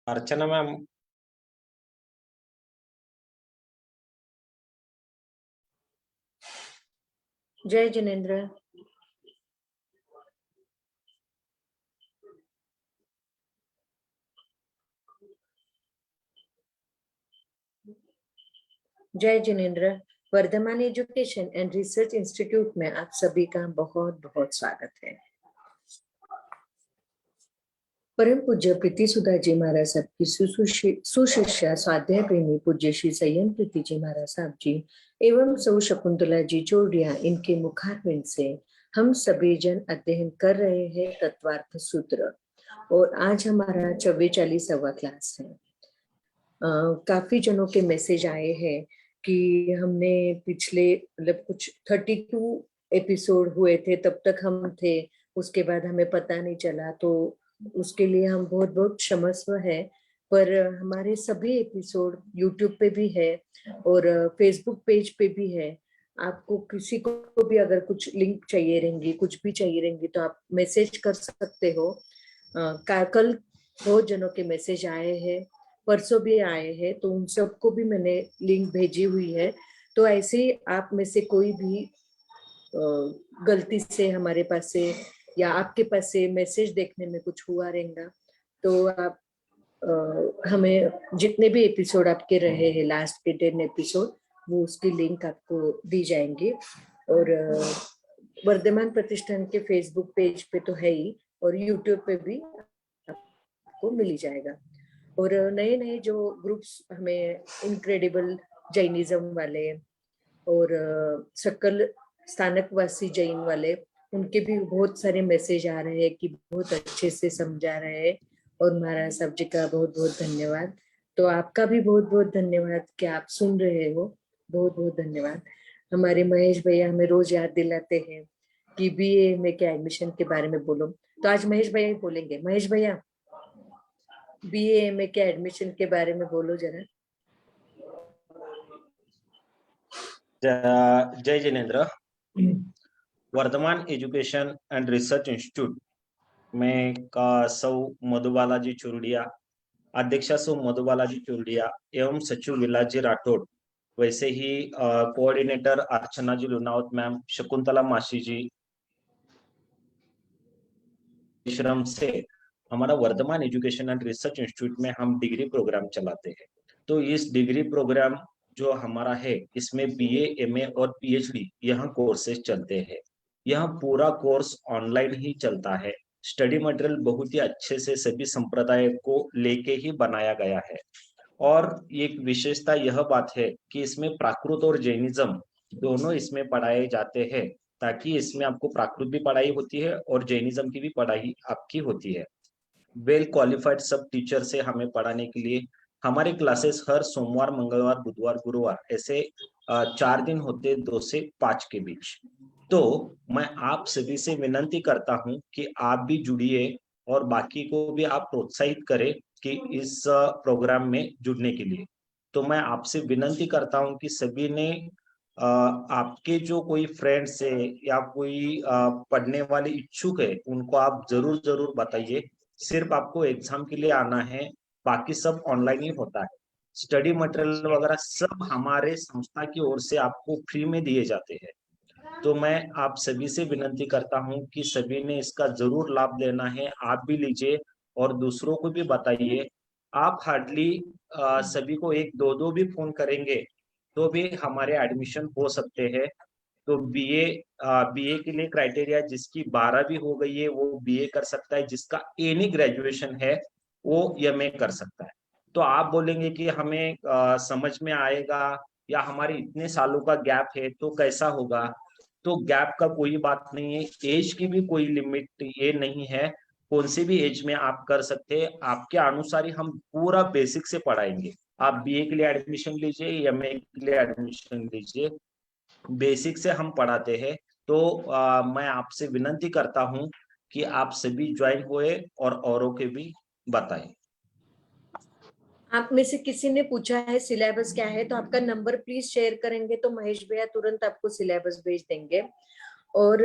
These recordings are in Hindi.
अर्चना मैम। जय जिनेन्द्र। जय Jinendra. Vardhaman education and research institute में आप सभी का बहुत बहुत स्वागत है। परम पूज्य प्रीति सुधा जी महाराज साहब की सुशिष्या स्वाध्याय प्रेमी पूज्य श्री संयम प्रीति जी महाराज साहब जी एवं सौ शकुंतला जी चोरडिया, इनके मुखारविंद से हम सभी जन अध्ययन कर रहे हैं तत्वार्थ सूत्र, और आज हमारा 44वां क्लास है। काफी जनों के मैसेज आए हैं कि हमने पिछले मतलब कुछ 32 एपिसोड हुए थे, तब तक हम थे, उसके बाद हमें पता नहीं चला, तो उसके लिए हम बहुत बहुत क्षमस्व है। पर हमारे सभी एपिसोड यूट्यूब पे भी है और फेसबुक पेज पे भी है। आपको किसी को भी अगर कुछ लिंक चाहिए रहेंगी, कुछ भी चाहिए रहेंगी, तो आप मैसेज कर सकते हो। कल बहुत जनों के मैसेज आए हैं, परसों भी आए हैं, तो उन सबको भी मैंने लिंक भेजी हुई है। तो ऐसे ही आप में से कोई भी गलती से हमारे पास से या आपके पास से मैसेज देखने में कुछ हुआ रहेगा, तो आप हमें जितने भी एपिसोड आपके रहे हैं, लास्ट के 10 एपिसोड, वो उसकी लिंक आपको दी जाएंगे। और वर्धमान प्रतिष्ठान के फेसबुक पेज पे तो है ही, और यूट्यूब पे भी आपको मिल ही जाएगा। और नए नए जो ग्रुप्स हमें इनक्रेडिबल जैनिज्म वाले और सकल स्थानकवासी जैन वाले, उनके भी बहुत सारे मैसेज आ रहे हैं कि बहुत अच्छे से समझा रहे हैं, और महाराज साहब जी का बहुत बहुत धन्यवाद। तो आपका भी बहुत बहुत धन्यवाद कि आप सुन रहे हो, बहुत बहुत धन्यवाद। हमारे महेश भैया हमें रोज याद दिलाते हैं कि बीए में क्या एडमिशन के बारे में बोलो, तो आज महेश भैया ही बोलेंगे। महेश भैया, बीए में क्या एडमिशन के बारे में बोलो जरा। जय Jinendra. Vardhaman education and research institute में का सौ मधुबाला जी चुरडिया, अध्यक्षा सौ मधुबाला जी चुरडिया एवं सचिव विलास जी राठौड़, वैसे ही कोऑर्डिनेटर अर्चना जी लुनावत मैम, शकुंतला मासी जी, श्रम से हमारा Vardhaman education and research institute में हम डिग्री प्रोग्राम चलाते हैं। तो इस डिग्री प्रोग्राम जो हमारा है, इसमें बीए, एमए और पीएचडी यहाँ कोर्सेज चलते हैं। यह पूरा कोर्स ऑनलाइन ही चलता है। स्टडी मटेरियल बहुत ही अच्छे से सभी संप्रदाय को लेके ही बनाया गया है। और एक विशेषता यह बात है कि इसमें प्राकृत और जैनिज्म दोनों इसमें पढ़ाए जाते हैं, ताकि इसमें आपको प्राकृत भी पढ़ाई होती है और जैनिज्म की भी पढ़ाई आपकी होती है। वेल क्वालिफाइड सब टीचर से हमें पढ़ाने के लिए हमारे क्लासेस हर सोमवार, मंगलवार, बुधवार, गुरुवार ऐसे 4 दिन होते, 2 से 5 के बीच। तो मैं आप सभी से विनती करता हूं कि आप भी जुड़िए और बाकी को भी आप प्रोत्साहित करें कि इस प्रोग्राम में जुड़ने के लिए। तो मैं आपसे विनती करता हूं कि सभी ने आपके जो कोई फ्रेंड्स है या कोई पढ़ने वाले इच्छुक है, उनको आप जरूर जरूर बताइए। सिर्फ आपको एग्जाम के लिए आना है, बाकी सब ऑनलाइन ही होता है। स्टडी मटेरियल वगैरह सब हमारे संस्था की ओर से आपको फ्री में दिए जाते हैं। तो मैं आप सभी से विनती करता हूं कि सभी ने इसका जरूर लाभ लेना है। आप भी लीजिए और दूसरों को भी बताइए। आप हार्डली सभी को एक दो दो भी फोन करेंगे तो भी हमारे एडमिशन हो सकते हैं। तो बीए के लिए क्राइटेरिया, जिसकी 12वीं हो गई है वो बीए कर सकता है, जिसका एनी ग्रेजुएशन है वो एमए कर सकता है। तो आप बोलेंगे कि हमें समझ में आएगा या हमारे इतने सालों का गैप है तो कैसा होगा। तो गैप का कोई बात नहीं है, एज की भी कोई लिमिट ये नहीं है। कौन सी भी एज में आप कर सकते हैं, आपके अनुसार ही हम पूरा बेसिक से पढ़ाएंगे। आप बीए के लिए एडमिशन लीजिए, एमए के लिए एडमिशन लीजिए, बेसिक से हम पढ़ाते हैं। तो मैं आपसे विनती करता हूं कि आप सभी ज्वाइन हुए और औरों के भी बताएं। आप में से किसी ने पूछा है सिलेबस क्या है, तो आपका नंबर प्लीज शेयर करेंगे तो महेश भैया तुरंत आपको सिलेबस भेज देंगे। और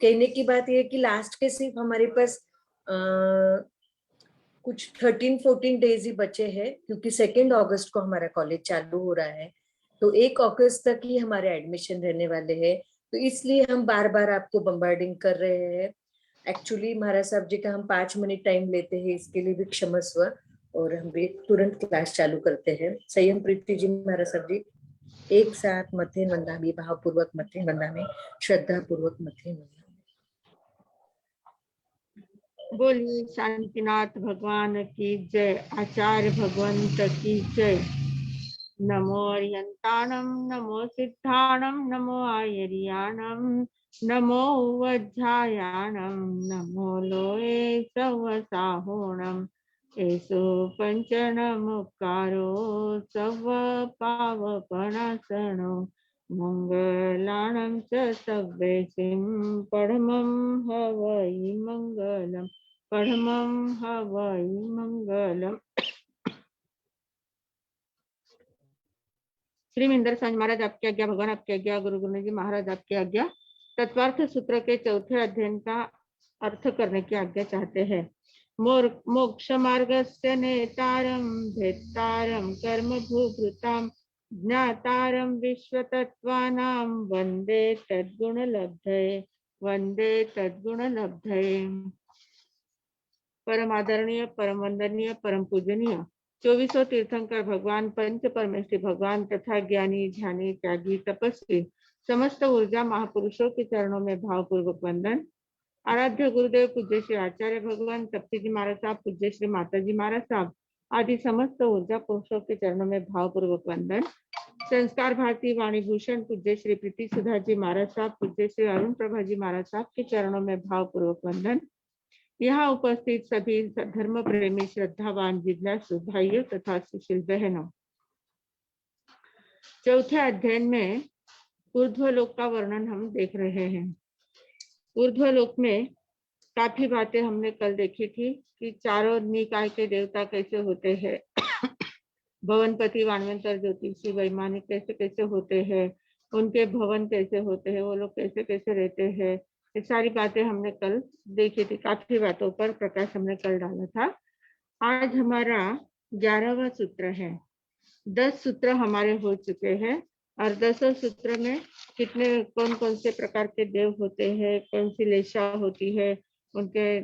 कहने की बात यह है कि लास्ट के सिर्फ हमारे पास कुछ 13-14 डेज ही बचे हैं, क्योंकि 2 अगस्त को हमारा कॉलेज चालू हो रहा है, तो 1 अगस्त तक ही हमारे एडमिशन रहने वाले हैं। तो इसलिए हम बार बार आपको बम्बार्डिंग कर रहे हैं। एक्चुअली महाराज साहब जी का हम 5 मिनट टाइम लेते हैं, इसके लिए भी क्षमस्व। और हम भी तुरंत क्लास चालू करते हैं। संयम प्रीति जी, महाराज साहब जी, एक साथ मथे वंदामी, भावपूर्वक मथे वंदामी, श्रद्धा पूर्वक मथे वंदामी। बोलिए शांतिनाथ भगवान की जय, आचार्य भगवंत की जय। नमो अर्यंताणं, नमो सिद्धाणं, नमो आयर्याणं, नमो वज्रायाणं, नमो लोये सवसाहोणं। एषो पंचनमुक्कारो सव पावपनाशनो, मंगलाणं च सव्येसिं परमं हवै मंगलम्, परमं हवै मंगलम्। श्री मिंदर सांझ महाराज आपकी आज्ञा, भगवान आपकी आज्ञा, गुरु गोविंद जी महाराज आपकी आज्ञा। तत्वार्थ सूत्र के चौथे अध्ययन का अर्थ करने की आज्ञा चाहते हैं। मोक्ष मार्गस्य नेतारं भेत्तारं कर्म भूभृतां, ज्ञातारं विश्वतत्त्वानां वंदे तद्गुणलब्धये, वंदे तद्गुणलब्धये। परम आदरणीय, परम वंदनीय, परम पूजनीय 24 तीर्थंकर भगवान, पंच परमेश्वरी भगवान तथा ज्ञानी, ध्यानी, त्यागी, तपस्वी समस्त ऊर्जा महापुरुषों के चरणों में भावपूर्वक वंदन। आराध्य गुरुदेव पूज्य श्री आचार्य भगवान, तप्ती जी महाराज साहब, पूज्य श्री माता जी महाराज साहब आदि समस्त ऊर्जा पुरुषों के चरणों में भावपूर्वक वंदन। संस्कार भारती वाणी भूषण पूज्य श्री प्रीति सुधा जी महाराज साहब, पूज्य श्री अरुण प्रभा जी महाराज साहब के चरणों में भावपूर्वक वंदन। यहाँ उपस्थित सभी धर्म प्रेमी, श्रद्धावान, जिज्ञासु भाइयों तथा सुशील बहनों, चौथे अध्ययन में ऊर्ध्वलोक का वर्णन हम देख रहे हैं। ऊर्ध्वलोक में काफी बातें हमने कल देखी थी कि चारों निकाय के देवता कैसे होते हैं, भवनपति, वाणवंतर, ज्योतिषी, वैमानिक कैसे कैसे होते हैं, उनके भवन कैसे होते हैं, वो लोग कैसे कैसे रहते हैं, ये सारी बातें हमने कल देखी थी। काफी बातों पर प्रकाश हमने कल डाला था। आज हमारा 11वां सूत्र है। 10 सूत्र हमारे हो चुके हैं और 10 सूत्र में कितने कौन कौन से प्रकार के देव होते हैं, कौन सी लेशा होती है, उनके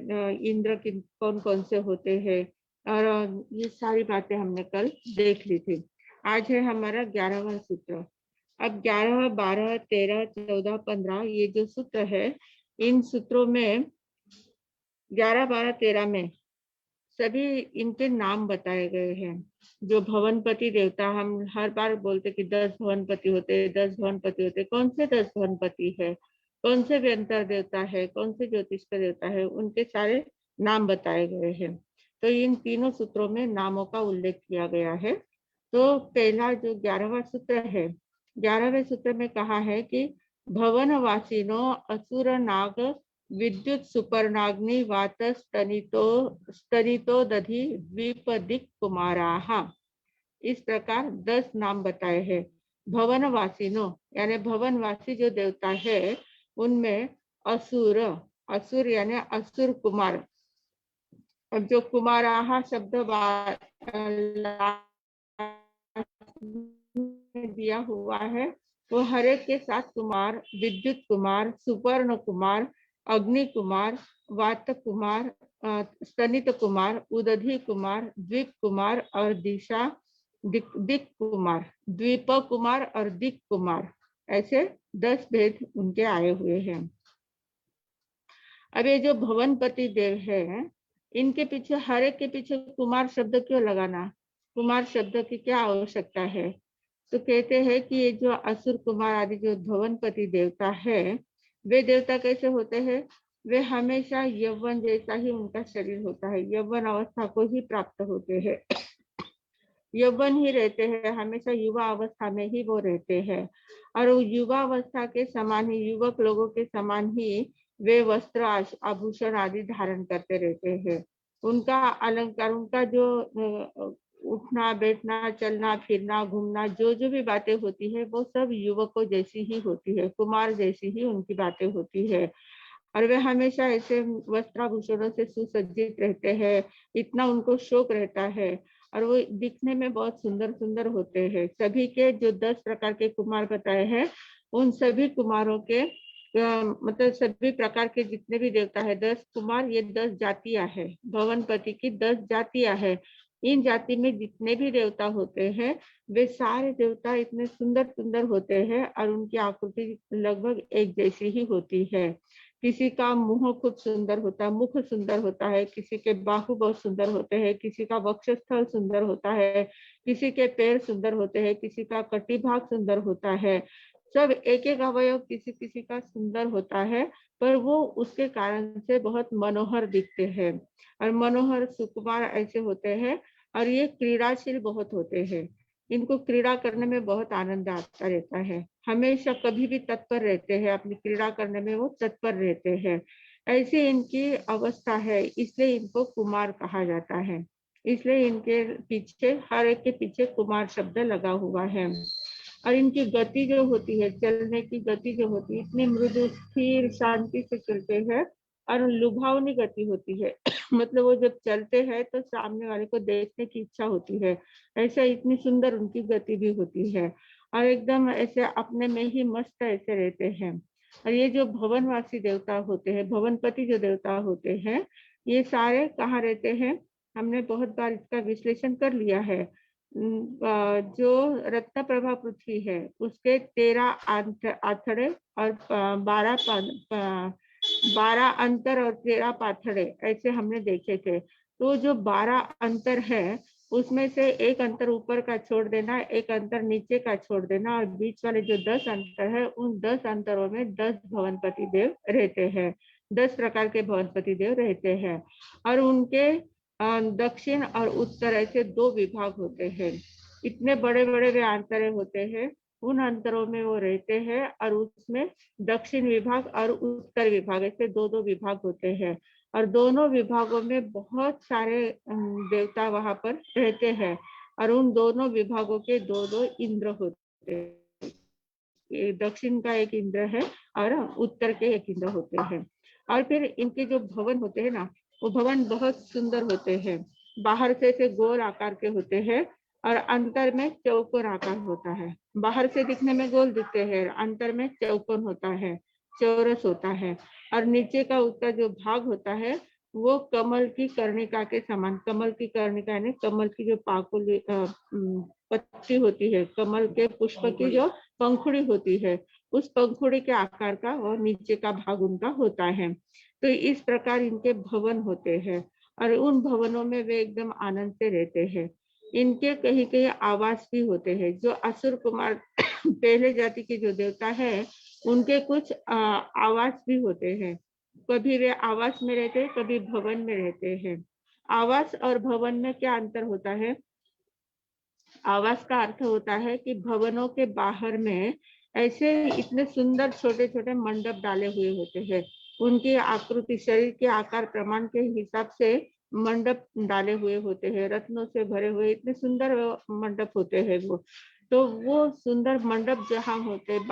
इंद्र कौन कौन से होते हैं, और ये सारी बातें हमने कल देख ली थी। आज है हमारा 11वां सूत्र। अब 11, 12, 13, 14, 15 ये जो सूत्र है, इन सूत्रों में 11, 12, 13 में सभी इनके नाम बताए गए हैं। जो भवनपति देवता, हम हर बार बोलते कि 10 भवनपति होते, 10 भवनपति होते, कौन से 10 भवनपति है, कौन से व्यंतर देवता है, कौन से ज्योतिष का देवता है, उनके सारे नाम बताए गए हैं। तो इन तीनों सूत्रों में नामों का उल्लेख किया गया है। तो पहला जो 11वां सूत्र है, 11वें सूत्र में कहा है कि भवनवासिनो असुर नाग विद्युत सुपर्णाग्नि वात स्तनितो दधि द्वीप दिक् कुमाराः। इस प्रकार 10 नाम बताए हैं। भवनवासिनो यानी भवनवासी जो देवता है, उनमें असुर, असुर यानी असुर कुमार। अब जो कुमाराः शब्द दिया हुआ है, वो हर एक के साथ कुमार, विद्युत कुमार, सुपर्ण कुमार, अग्नि कुमार, वात कुमार, स्तनित कुमार, उदधि कुमार, द्वीप कुमार और दिशा दिक कुमार, द्वीप कुमार और दिक कुमार, ऐसे 10 भेद उनके आए हुए हैं। अब ये जो भवनपति देव है, इनके पीछे हर एक के पीछे कुमार शब्द क्यों लगाना, कुमार शब्द की क्या आवश्यकता है? तो कहते हैं कि ये जो असुर कुमार आदि जो भवनपति देवता है, वे देवता कैसे होते हैं? वे हमेशा यौवन जैसा ही उनका शरीर होता है, यौवन अवस्था को ही प्राप्त होते हैं, यौवन ही रहते हैं, हमेशा युवा अवस्था में ही वो रहते हैं। और युवा अवस्था के समान ही, युवक लोगों के समान ही वे वस्त्र, आभूषण आदि धारण करते रहते हैं। उनका अलंकार, उनका जो उठना, बैठना, चलना, फिरना, घूमना, जो जो भी बातें होती है, वो सब युवकों जैसी ही होती है, कुमार जैसी ही उनकी बातें होती है। और वे हमेशा ऐसे वस्त्राभूषणों से सुसज्जित रहते हैं, इतना उनको शौक रहता है और वो दिखने में बहुत सुंदर सुंदर होते हैं। सभी के जो 10 प्रकार के कुमार बताए हैं, उन सभी कुमारों के मतलब सभी प्रकार के जितने भी देवता है, 10 कुमार, ये 10 जातियां है, भवनपति की 10 जातियां है। इन जाति में जितने भी देवता होते हैं, वे सारे देवता इतने सुंदर सुंदर होते हैं और उनकी आकृति लगभग एक जैसी ही होती है। किसी का मुंह खूब सुंदर होता है, मुख सुंदर होता है, किसी के बाहु बहुत सुंदर होते हैं, किसी का वक्षस्थल सुंदर होता है, किसी के पैर सुंदर होते हैं, किसी का कटिभाग सुंदर होता है। सब एक एक अवयव किसी किसी का सुंदर होता है, पर वो उसके कारण से बहुत मनोहर दिखते हैं और मनोहर सुकुमार ऐसे होते हैं। और ये क्रीड़ाशील बहुत होते हैं, इनको क्रीड़ा करने में बहुत आनंद आता रहता है, हमेशा कभी भी तत्पर रहते हैं, अपनी क्रीड़ा करने में वो तत्पर रहते हैं। ऐसी इनकी अवस्था है, इसलिए इनको कुमार कहा जाता है। इसलिए इनके पीछे, हर एक के पीछे कुमार शब्द लगा हुआ है। और इनकी गति जो होती है, चलने की गति जो होती है, इतनी मृदु स्थिर शांति से चलते हैं और लुभावनी गति होती है। मतलब वो जब चलते हैं तो सामने वाले को देखने की इच्छा होती है, ऐसा इतनी सुंदर उनकी गति भी होती है और एकदम ऐसे अपने में ही मस्त ऐसे रहते हैं। और ये जो भवनवासी देवता होते हैं, भवनपति जो देवता होते हैं, ये सारे कहाँ रहते हैं, हमने बहुत बार इसका विश्लेषण कर लिया है। जो रत्न प्रभा पृथ्वी है, उसके 13 आथड़े और 12 अंतर और 13 पाथड़े ऐसे हमने देखे थे। तो जो 12 अंतर है, उसमें से एक अंतर ऊपर का छोड़ देना, एक अंतर नीचे का छोड़ देना, और बीच वाले जो 10 अंतर है, उन 10 अंतरों में 10 भवनपति देव रहते हैं, 10 प्रकार के भवनपति देव रहते हैं। और उनके दक्षिण और उत्तर ऐसे 2 विभाग होते हैं। इतने बड़े बड़े वे अंतरे होते हैं, उन अंतरों में वो रहते हैं और उसमें दक्षिण विभाग और उत्तर विभाग ऐसे 2-2 विभाग होते हैं। और दोनों विभागों में बहुत सारे देवता वहां पर रहते हैं और उन दोनों विभागों के 2-2 इंद्र होते हैं। दक्षिण का एक इंद्र है और उत्तर के एक इंद्र होते हैं। और फिर इनके जो भवन होते हैं ना, वो भवन बहुत सुंदर होते हैं। बाहर से गोल आकार के होते हैं और अंतर में चौकोर आकार होता है। बाहर से दिखने में गोल दिखते हैं, अंतर में चौकोन होता है, चौरस होता है। और नीचे का उसका जो भाग होता है, वो कमल की कर्णिका के समान, कमल की कर्णिका यानी कमल की जो पाकुल पत्ती होती है, कमल के पुष्प की जो पंखुड़ी होती है, उस पंखुड़ी के आकार का और नीचे का भाग उनका होता है। तो इस प्रकार इनके भवन होते हैं और उन भवनों में वे एकदम आनंद से रहते हैं। इनके कहीं कहीं आवास भी होते हैं। जो असुर कुमार पहले जाति के जो देवता है, उनके कुछ आवास भी होते हैं। कभी वे आवास में रहते हैं, कभी भवन में रहते हैं। आवास और भवन में क्या अंतर होता है? आवास का अर्थ होता है कि भवनों के बाहर में ऐसे इतने सुंदर छोटे छोटे मंडप डाले हुए होते हैं। उनकी आकृति, शरीर के आकार प्रमाण के हिसाब से मंडप डाले हुए होते हैं, रत्नों से भरे हुए इतने सुंदर मंडप होते हैं वो। तो वो सुंदर मंडप जहाँ होते हैं,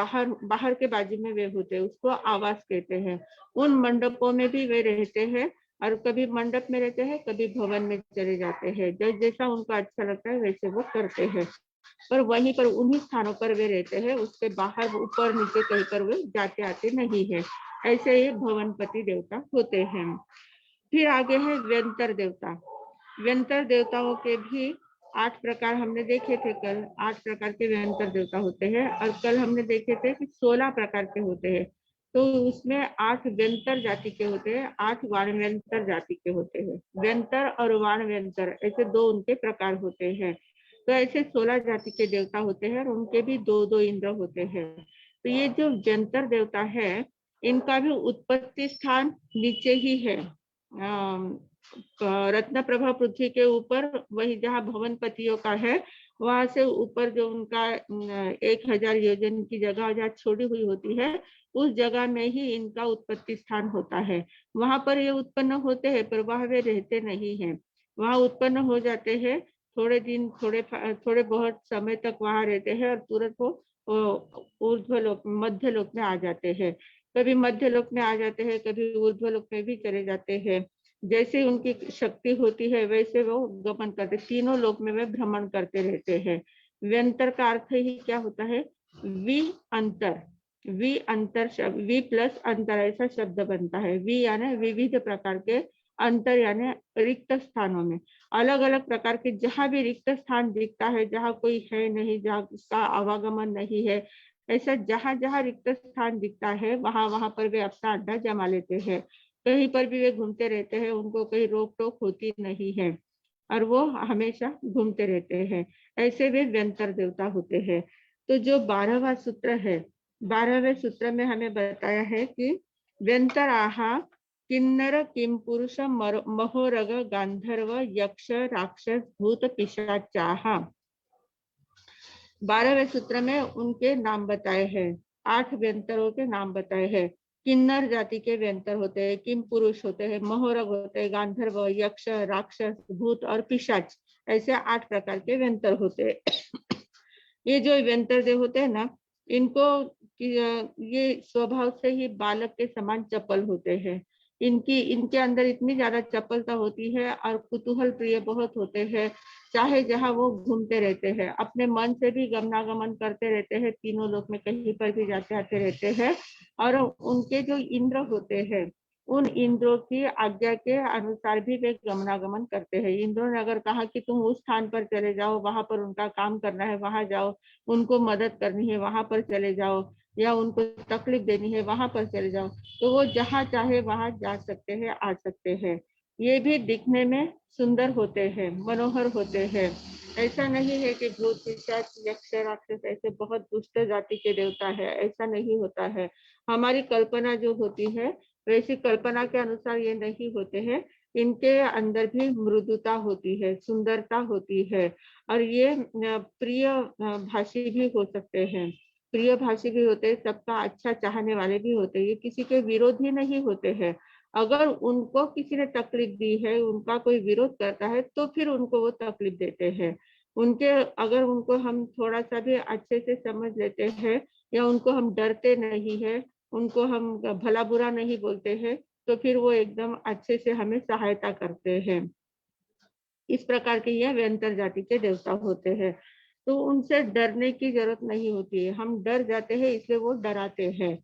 बाहर के बाजू में वे होते हैं, उसको आवास कहते हैं। उन मंडपों में भी वे रहते हैं और कभी मंडप में रहते हैं, कभी भवन में चले जाते हैं। जैसा उनको अच्छा लगता है वैसे वो करते हैं, पर वहीं पर उन्हीं स्थानों पर वे रहते हैं, उसके बाहर ऊपर नीचे कहीं पर वे जाते आते नहीं है। ऐसे ये भवनपति देवता होते हैं। फिर आगे है व्यंतर देवता। व्यंतर देवताओं के भी 8 प्रकार हमने देखे थे कल। 8 प्रकार के व्यंतर देवता होते हैं और कल हमने देखे थे कि 16 प्रकार के होते हैं। तो उसमें 8 व्यंतर जाति के होते हैं, 8 वाणव्यंतर जाति के होते हैं। व्यंतर और वाणव्यंतर ऐसे 2 उनके प्रकार होते हैं। तो ऐसे 16 जाति के देवता होते हैं और उनके भी 2-2 इंद्र होते हैं। तो ये जो व्यंतर देवता है, इनका भी उत्पत्ति स्थान नीचे ही है, रत्न प्रभा पृथ्वी के ऊपर, वही जहाँ भवनपतियों का है, वहां से ऊपर जो उनका 1000 योजन की जगह जहाँ छोड़ी हुई होती है, उस जगह में ही इनका उत्पत्ति स्थान होता है। वहां पर ये उत्पन्न होते हैं, पर वहां वे रहते नहीं हैं। वहां उत्पन्न हो जाते हैं, थोड़े दिन, थोड़े बहुत समय तक वहां रहते हैं और तुरंत वो ऊर्ध्व लोक, मध्य लोक में आ जाते हैं। कभी मध्य लोक में आ जाते हैं, कभी ऊर्ध्व लोक में भी चले जाते हैं। जैसे उनकी शक्ति होती है वैसे वो गमन करते, तीनों लोक में वे भ्रमण करते रहते हैं। व्यंतर का अर्थ ही क्या होता है? वि अंतर, वि अंतर शब्द, वि प्लस अंतर ऐसा शब्द बनता है। वि यानी विविध प्रकार के, अंतर यानी रिक्त स्थानों में, अलग अलग प्रकार के जहाँ भी रिक्त स्थान दिखता है, जहाँ कोई है नहीं, जहाँ उसका आवागमन नहीं है, ऐसा जहाँ जहाँ रिक्त स्थान दिखता है वहां वहां पर वे अपना अड्डा जमा लेते हैं। कहीं पर भी वे घूमते रहते हैं, उनको कहीं रोक टोक होती नहीं है और वो हमेशा घूमते रहते हैं। ऐसे वे व्यंतर देवता होते हैं। तो जो 12वां सूत्र है, 12वें सूत्र में हमें बताया है कि व्यंतर आहा किन्नर किम पुरुष महोरग गांधर्व यक्ष राक्षस भूत पिशाचाहा। 12वें सूत्र में उनके नाम बताए हैं, 8 व्यंतरों के नाम बताए हैं। किन्नर जाति के व्यंतर होते हैं, किम पुरुष होते हैं, महोरग होते हैं, गांधर्व, यक्ष, राक्षस, भूत और पिशाच, ऐसे 8 प्रकार के व्यंतर होते हैं। ये जो व्यंतर देव होते हैं ना, इनको ये स्वभाव से ही बालक के समान चपल होते हैं। इनके अंदर इतनी ज्यादा चपलता होती है और कुतूहल प्रिय बहुत होते हैं। चाहे जहाँ वो घूमते रहते हैं, अपने मन से भी गमनागमन करते रहते हैं, तीनों लोक में कहीं पर भी जाते आते रहते हैं। और उनके जो इंद्र होते हैं, उन इंद्रों की आज्ञा के अनुसार भी वे गमनागमन करते हैं। इंद्रों ने अगर कहा कि तुम उस स्थान पर चले जाओ, वहां पर उनका काम करना है, वहां जाओ, उनको मदद करनी है, वहां पर चले जाओ, या उनको तकलीफ देनी है, वहां पर चले जाओ, तो वो जहाँ चाहे वहां जा सकते हैं, आ सकते हैं। ये भी दिखने में सुंदर होते हैं, मनोहर होते हैं। ऐसा नहीं है कि भूत पिशाच यक्ष राक्षस ऐसे बहुत दुष्ट जाति के देवता है, ऐसा नहीं होता है। हमारी कल्पना जो होती है वैसी कल्पना के अनुसार ये नहीं होते हैं। इनके अंदर भी मृदुता होती है, सुंदरता होती है, और ये प्रिय भाषी भी हो सकते हैं, प्रिय भाषी भी होते हैं, सबका अच्छा चाहने वाले भी होते हैं, ये किसी के विरोधी नहीं होते हैं। अगर उनको किसी ने तकलीफ दी है, उनका कोई विरोध करता है, तो फिर उनको वो तकलीफ देते हैं। उनके अगर उनको हम थोड़ा सा भी अच्छे से समझ लेते हैं, या उनको हम डरते नहीं है, उनको हम भला बुरा नहीं बोलते हैं, तो फिर वो एकदम अच्छे से हमें सहायता करते हैं। इस प्रकार के यह व्यंतर जाति के देवता होते हैं। तो उनसे डरने की जरूरत नहीं होती है। हम डर जाते हैं इसलिए वो डराते हैं।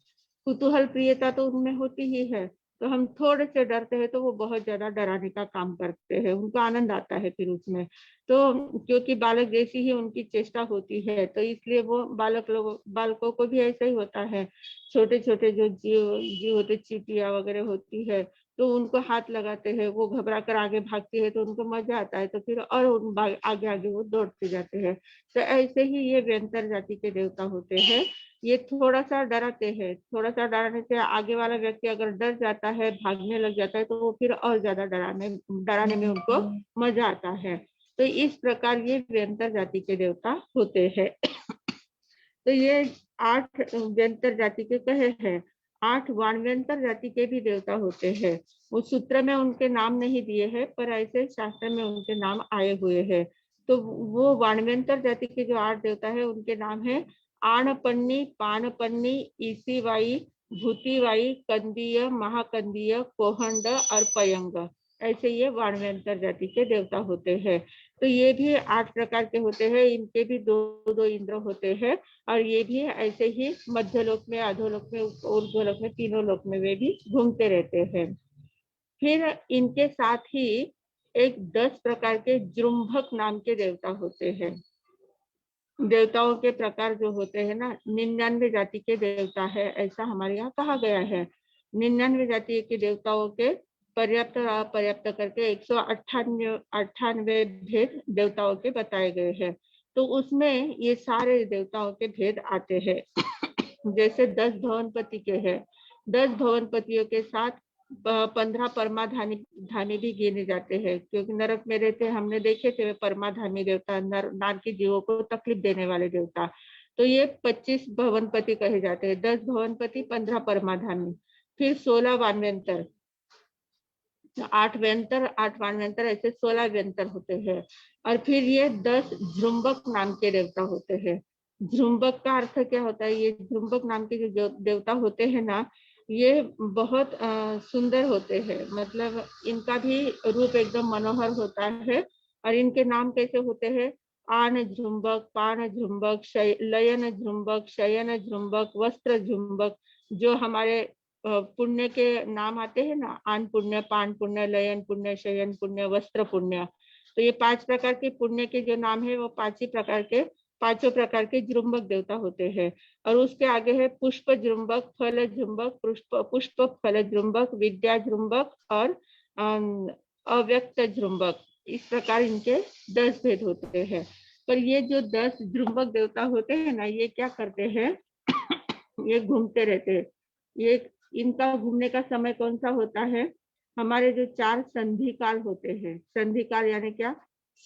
कुतूहल प्रियता तो उनमें होती ही है, तो हम थोड़े से डरते हैं तो वो बहुत ज्यादा डराने का काम करते हैं, उनको आनंद आता है फिर उसमें। तो क्योंकि बालक जैसी ही उनकी चेष्टा होती है, तो इसलिए वो बालकों को भी ऐसा ही होता है। छोटे छोटे जो जीव होते, चींटियां वगैरह होती है, तो उनको हाथ लगाते हैं, वो घबरा कर आगे भागती है, तो उनको मजा आता है, तो फिर और आगे आगे वो दौड़ते जाते हैं। तो ऐसे ही ये व्यंतर जाति के देवता होते हैं। ये थोड़ा सा डराते हैं, थोड़ा सा डराने से आगे वाला व्यक्ति अगर डर जाता है, भागने लग जाता है, तो वो फिर और ज्यादा डराने में उनको मजा आता है। तो इस प्रकार ये व्यंतर जाति के देवता होते हैं। तो ये 8 व्यंतर जाति के कहे हैं। 8 वाणव्यंतर जाति के भी देवता होते हैं। उस सूत्र में उनके नाम नहीं दिए हैं, पर ऐसे शास्त्र में उनके नाम आए हुए हैं। तो वो वाणव्यंतर जाति के जो 8 देवता है, उनके नाम है आणपन्नी, पानपन्नी, ईसीवाई, भूतिवाई, कंदीय, महाकंदीय, कोहंड और पयंग। ऐसे ये वाणव्यंतर जाति के देवता होते हैं। तो ये भी 8 प्रकार के होते हैं। इनके भी दो इंद्र होते हैं, और ये भी ऐसे ही मध्यलोक में, अधोलोक में, ऊर्ध्वलोक में, तीनों लोक में वे भी घूमते रहते हैं। फिर इनके साथ ही एक 10 प्रकार के जृंभक नाम के देवता होते हैं। देवताओं के प्रकार जो होते हैं ना, 99 जाति के देवता है, ऐसा हमारे यहाँ कहा गया है। 99 जाति के देवताओं के पर्याप्त और अपर्याप्त करके 198 भेद देवताओं के बताए गए हैं। तो उसमें ये सारे देवताओं के भेद आते हैं। जैसे 10 भवनपति के हैं, 10 भवनपतियों के साथ 15 परमाधामी भी गिने जाते हैं, क्योंकि नरक में रहते हैं, हमने देखे थे परमाधामी देवता, नारकी जीवों को तकलीफ देने वाले देवता। तो ये 25 भवनपति कहे जाते हैं, 10 भवनपति, 15 परमाधामी, फिर 16 वानव्यंतर, 8 व्यंतर, 8 वानव्यंतर, ऐसे 16 व्यंतर होते हैं। और फिर ये 10 जृंभक नाम के देवता होते हैं। जृंभक का अर्थ क्या होता है? ये जृंभक नाम के जो देवता होते हैं ना, ये बहुत सुंदर होते हैं, मतलब इनका भी रूप एकदम मनोहर होता है। और इनके नाम कैसे होते हैं? आन झुंबक, पान झुंबक, लयन झुंबक, शयन झुंबक, वस्त्र झुंबक। जो हमारे पुण्य के नाम आते हैं ना, आन पुण्य, पान पुण्य, लयन पुण्य, शयन पुण्य, वस्त्र पुण्य। तो ये 5 प्रकार के पुण्य के जो नाम है वो 5 प्रकार के जृंबक देवता होते हैं। और उसके आगे है पुष्प जृंबक, फल जृंबक, पुष्प फल जृंबक, विद्या जृंबक और अव्यक्त जृंबक। इस प्रकार इनके 10 भेद होते हैं। पर ये जो 10 जृंबक देवता होते हैं ना, ये क्या करते हैं? ये घूमते रहते हैं। ये इनका घूमने का समय कौन सा होता है? हमारे जो 4 संधि काल होते हैं, संधि काल यानी क्या?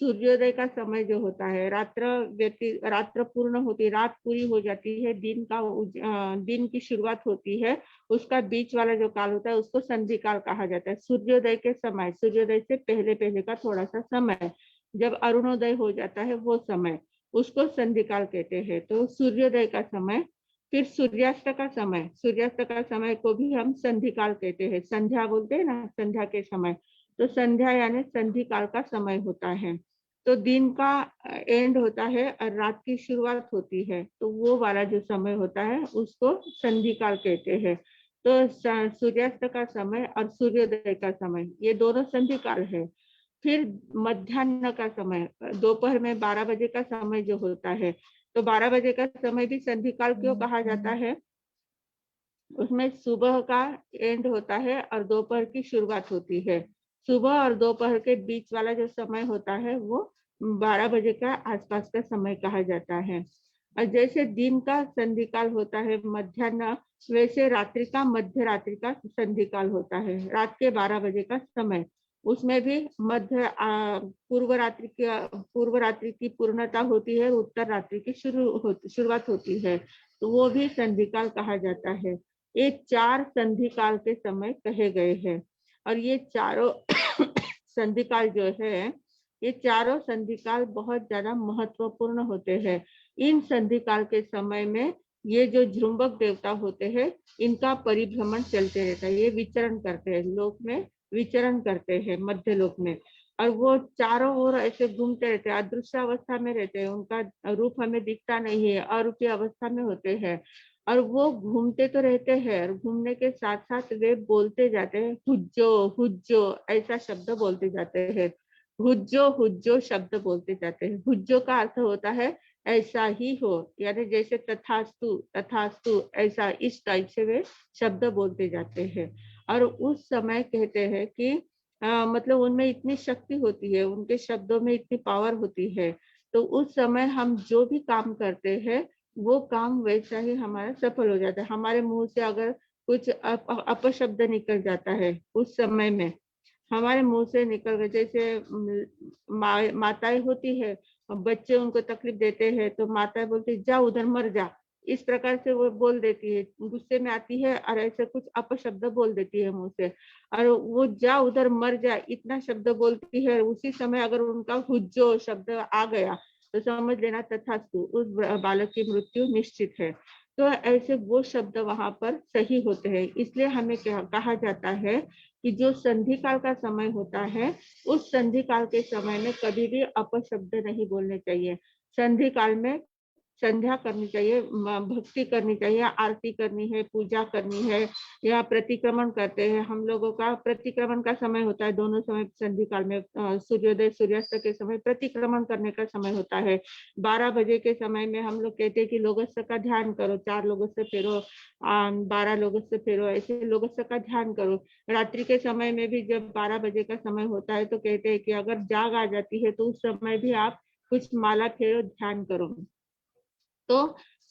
सूर्योदय का समय जो होता है, रात्र पूर्ण होती है, रात पूरी हो जाती है, दिन की शुरुआत होती है, उसका बीच वाला जो काल होता है उसको संधि काल कहा जाता है। सूर्योदय के समय, सूर्योदय से पहले पहले का थोड़ा सा समय, जब अरुणोदय हो जाता है वो समय, उसको संधि काल कहते हैं। तो सूर्योदय का समय, फिर सूर्यास्त का समय, सूर्यास्त का समय को भी हम संधि काल कहते हैं। संध्या बोलते हैं ना, संध्या के समय। तो संध्या यानी संधि काल का समय होता है। तो दिन का एंड होता है और रात की शुरुआत होती है, तो वो वाला जो समय होता है उसको संधि काल कहते हैं। तो सूर्यास्त का समय और सूर्योदय का समय, ये दोनों संधि काल है। फिर मध्याह्न का समय, दोपहर में 12 बजे का समय जो होता है, तो 12 बजे का समय भी संधि काल क्यों कहा जाता है? उसमें सुबह का एंड होता है और दोपहर की शुरुआत होती है। सुबह और दोपहर के बीच वाला जो समय होता है वो 12 बजे का आसपास का समय कहा जाता है। और जैसे दिन का संधि काल होता है मध्याह्न, वैसे रात्रि का मध्य रात्रि का संधि काल होता है, रात के 12 बजे का समय। उसमें भी पूर्व रात्रि की पूर्णता होती है, उत्तर रात्रि की शुरुआत होती है, तो वो भी संधि काल कहा जाता है। ये 4 संधि काल के समय कहे गए हैं। और ये चारों संधि काल जो है, ये चारों संधि काल बहुत ज्यादा महत्वपूर्ण होते हैं। इन संधि काल के समय में ये जो जृंबक देवता होते हैं, इनका परिभ्रमण चलते रहता है, ये विचरण करते हैं, लोक में विचरण करते हैं, मध्य लोक में। और वो चारों ओर ऐसे घूमते रहते हैं, अदृश्य अवस्था में रहते हैं, उनका रूप हमें दिखता नहीं है, अरूपी अवस्था में होते हैं। और वो घूमते तो रहते हैं, और घूमने के साथ साथ वे बोलते जाते हैं, हुज्जो हुज्जो ऐसा शब्द बोलते जाते हैं, हुज्जो हुज्जो शब्द बोलते जाते हैं। हुज्जो का अर्थ होता है ऐसा ही हो, यानी जैसे तथास्तु तथास्तु, ऐसा, इस टाइप से वे शब्द बोलते जाते हैं। और उस समय कहते हैं कि मतलब उनमें इतनी शक्ति होती है, उनके शब्दों में इतनी पावर होती है, तो उस समय हम जो भी काम करते हैं वो काम वैसा ही हमारा सफल हो जाता है। हमारे मुंह से अगर कुछ अपशब्द निकल जाता है, उस समय में हमारे मुंह से निकल गए, जैसे माताएं होती है, बच्चे उनको तकलीफ देते हैं तो माताएं बोलती जा उधर मर जा, इस प्रकार से वो बोल देती है, गुस्से में आती है और ऐसे कुछ अपशब्द बोल देती है मुंह से, और वो जा उधर मर जा इतना शब्द बोलती है। उसी समय अगर उनका हुज्जो शब्द आ गया तो समझ लेना तथास्तु, उस बालक की मृत्यु निश्चित है। तो ऐसे वो शब्द वहां पर सही होते हैं। इसलिए हमें कहा जाता है कि जो संधि काल का समय होता है, उस संधि काल के समय में कभी भी अपशब्द नहीं बोलने चाहिए। संधि काल में संध्या करनी चाहिए, भक्ति करनी चाहिए, आरती करनी है, पूजा करनी है, या प्रतिक्रमण करते हैं। हम लोगों का प्रतिक्रमण का समय होता है, दोनों समय संधि काल में, सूर्योदय सूर्यास्त के समय प्रतिक्रमण करने का समय होता है। 12 बजे के समय में हम लोग कहते हैं कि लोगस्य का ध्यान करो, 4 लोगस्य फेरो, 12 लोगस्य फेरो, ऐसे लोगस्य का ध्यान करो। रात्रि के समय में भी जब 12 बजे का समय होता है तो कहते हैं कि अगर जाग आ जाती है तो उस समय भी आप कुछ माला फेरो, ध्यान करो। तो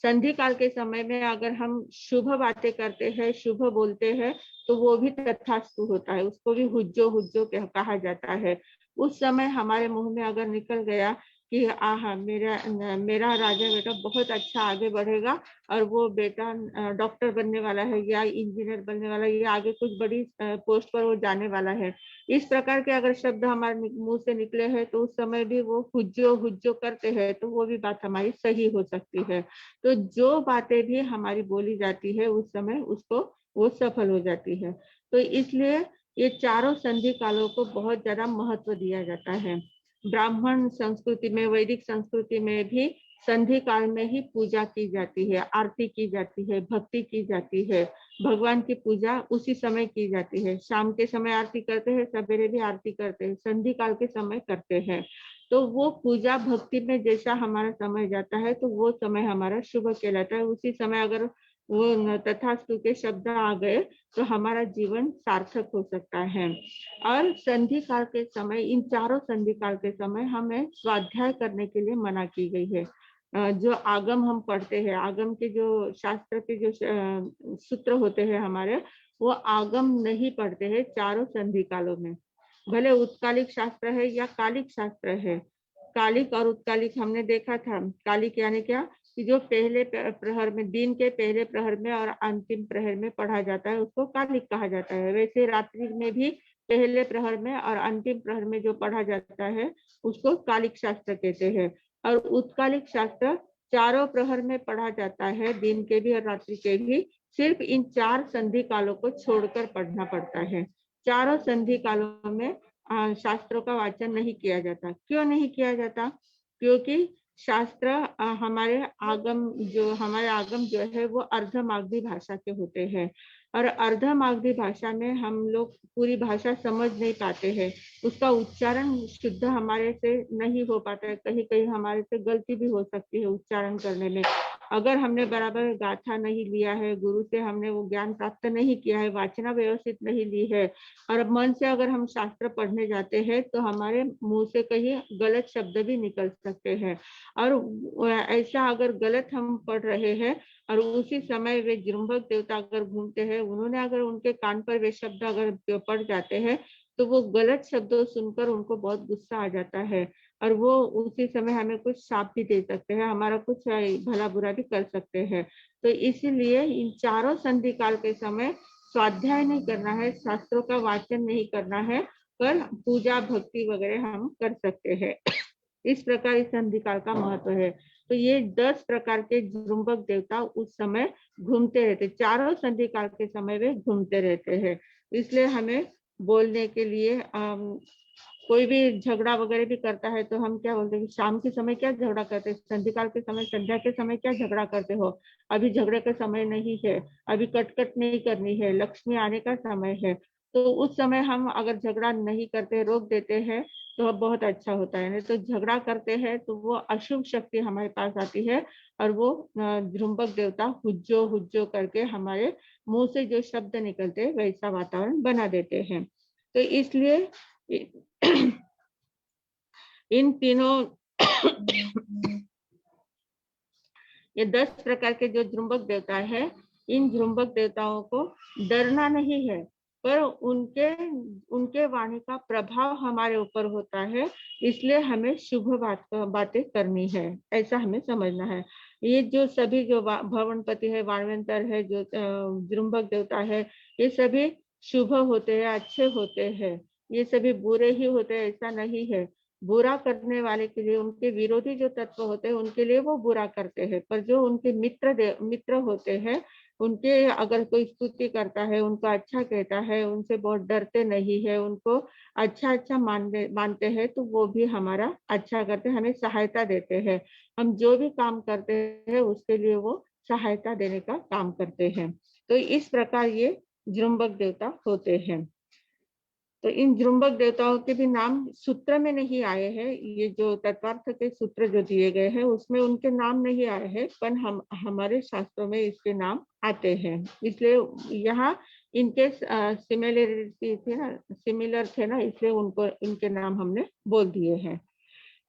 संधि काल के समय में अगर हम शुभ बातें करते हैं, शुभ बोलते हैं, तो वो भी तथास्तु होता है, उसको भी हुज्जो हुज्जो कहा जाता है। उस समय हमारे मुंह में अगर निकल गया कि आहा मेरा राजा बेटा बहुत अच्छा आगे बढ़ेगा और वो बेटा डॉक्टर बनने वाला है या इंजीनियर बनने वाला है या आगे कुछ बड़ी पोस्ट पर वो जाने वाला है। इस प्रकार के अगर शब्द हमारे मुंह से निकले हैं तो उस समय भी वो हुज्जो हुज्जो करते हैं तो वो भी बात हमारी सही हो सकती है। तो जो बातें भी हमारी बोली जाती है उस समय उसको वो सफल हो जाती है। तो इसलिए ये चारों संधि कालों को बहुत ज्यादा महत्व दिया जाता है। ब्राह्मण संस्कृति में, वैदिक संस्कृति में भी संधि काल में ही पूजा की जाती है, आरती की जाती है, भक्ति की जाती है, भगवान की पूजा उसी समय की जाती है। शाम के समय आरती करते हैं, सवेरे भी आरती करते हैं, संधि काल के समय करते हैं। तो वो पूजा भक्ति में जैसा हमारा समय जाता है तो वो समय हमारा शुभ कहलाता है। उसी समय अगर वो तथास्तु के शब्द आ गए तो हमारा जीवन सार्थक हो सकता है। और संधि काल के समय, इन चारों संधि काल के समय हमें स्वाध्याय करने के लिए मना की गई है। जो आगम हम पढ़ते हैं, आगम के जो शास्त्र के जो सूत्र होते हैं हमारे, वो आगम नहीं पढ़ते हैं चारों संधि कालों में। भले उत्कालिक शास्त्र है या कालिक शास्त्र है। कालिक और उत्कालिक हमने देखा था। कालिक यानी क्या कि जो पहले प्रहर में, दिन के पहले प्रहर में और अंतिम प्रहर में पढ़ा जाता है उसको कालिक कहा जाता है। वैसे रात्रि में भी पहले प्रहर में और अंतिम प्रहर में जो पढ़ा जाता है उसको कालिक शास्त्र कहते हैं। और उत्कालिक शास्त्र चारों प्रहर में पढ़ा जाता है, दिन के भी और रात्रि के भी। सिर्फ इन 4 संधि कालों को छोड़कर पढ़ना पड़ता है। चारों संधि कालों में शास्त्रों का वाचन नहीं किया जाता। क्यों नहीं किया जाता? क्योंकि शास्त्र हमारे आगम जो है वो अर्धमागधी भाषा के होते हैं और अर्धमागधी भाषा में हम लोग पूरी भाषा समझ नहीं पाते हैं। उसका उच्चारण शुद्ध हमारे से नहीं हो पाता है। कहीं कहीं हमारे से गलती भी हो सकती है उच्चारण करने में। अगर हमने बराबर गाथा नहीं लिया है, गुरु से हमने वो ज्ञान प्राप्त नहीं किया है, वाचना व्यवस्थित नहीं ली है और मन से अगर हम शास्त्र पढ़ने जाते हैं तो हमारे मुंह से कहीं गलत शब्द भी निकल सकते हैं। और ऐसा अगर गलत हम पढ़ रहे हैं और उसी समय वे जृंभक देवता अगर घूमते हैं, उन्होंने अगर उनके कान पर वे शब्द अगर पड़ जाते हैं तो वो गलत शब्दों सुनकर उनको बहुत गुस्सा आ जाता है और वो उसी समय हमें कुछ शाप भी दे सकते हैं, हमारा कुछ भला बुरा भी कर सकते हैं। तो इसीलिए इन चारों संधि काल के समय स्वाध्याय नहीं करना है, शास्त्रों का वाचन नहीं करना है, पर पूजा भक्ति वगैरह हम कर सकते हैं। इस प्रकार इस संधि काल का महत्व है। तो ये 10 प्रकार के जृंभक देवता उस समय घूमते रहते, चारों संधि काल के समय वे घूमते रहते हैं। इसलिए हमें बोलने के लिए कोई भी झगड़ा वगैरह भी करता है तो हम क्या बोलते हैं, शाम के समय क्या झगड़ा करते हैं, संधि काल के समय, संध्या के समय क्या झगड़ा करते हो, अभी झगड़े का समय नहीं है, अभी कटकट नहीं करनी है, लक्ष्मी आने का समय है। तो उस समय हम अगर झगड़ा नहीं करते, रोक देते हैं तो बहुत अच्छा होता है। नहीं तो झगड़ा करते हैं तो वो अशुभ शक्ति हमारे पास आती है और वो जृंभक देवता हुज्जो हुज्जो करके हमारे मुंह से जो शब्द निकलते वैसा वातावरण बना देते हैं। तो इसलिए इन तीनों ये 10 प्रकार के जो जृंभक देवता है, इन जृंभक देवताओं को डरना नहीं है, पर उनके वाणी का प्रभाव हमारे ऊपर होता है। इसलिए हमें शुभ बातें करनी है, ऐसा हमें समझना है। ये जो सभी जो भवनपति है, वाणवंतर है, जो जृंभक देवता है, ये सभी शुभ होते हैं, अच्छे होते हैं। ये सभी बुरे ही होते हैं ऐसा नहीं है। बुरा करने वाले के लिए, उनके विरोधी जो तत्व होते हैं उनके लिए वो बुरा करते हैं, पर जो उनके मित्र होते हैं उनके अगर कोई स्तुति करता है, उनको अच्छा कहता है, उनसे बहुत डरते नहीं है, उनको अच्छा मानते हैं तो वो भी हमारा अच्छा करते हैं, हमें सहायता देते हैं। हम जो भी काम करते हैं उसके लिए वो सहायता देने का काम करते हैं। तो इस प्रकार ये जृंभक देवता होते हैं। तो इन जृंभक देवताओं के भी नाम सूत्र में नहीं आए हैं। ये जो तत्वार्थ के सूत्र जो दिए गए हैं उसमें उनके नाम नहीं आए हैं, पर हमारे शास्त्रों में इसके नाम आते हैं। इसलिए यहाँ इनके सिमिलरिटी थे ना, सिमिलर थे ना, इसलिए उनको इनके नाम हमने बोल दिए हैं।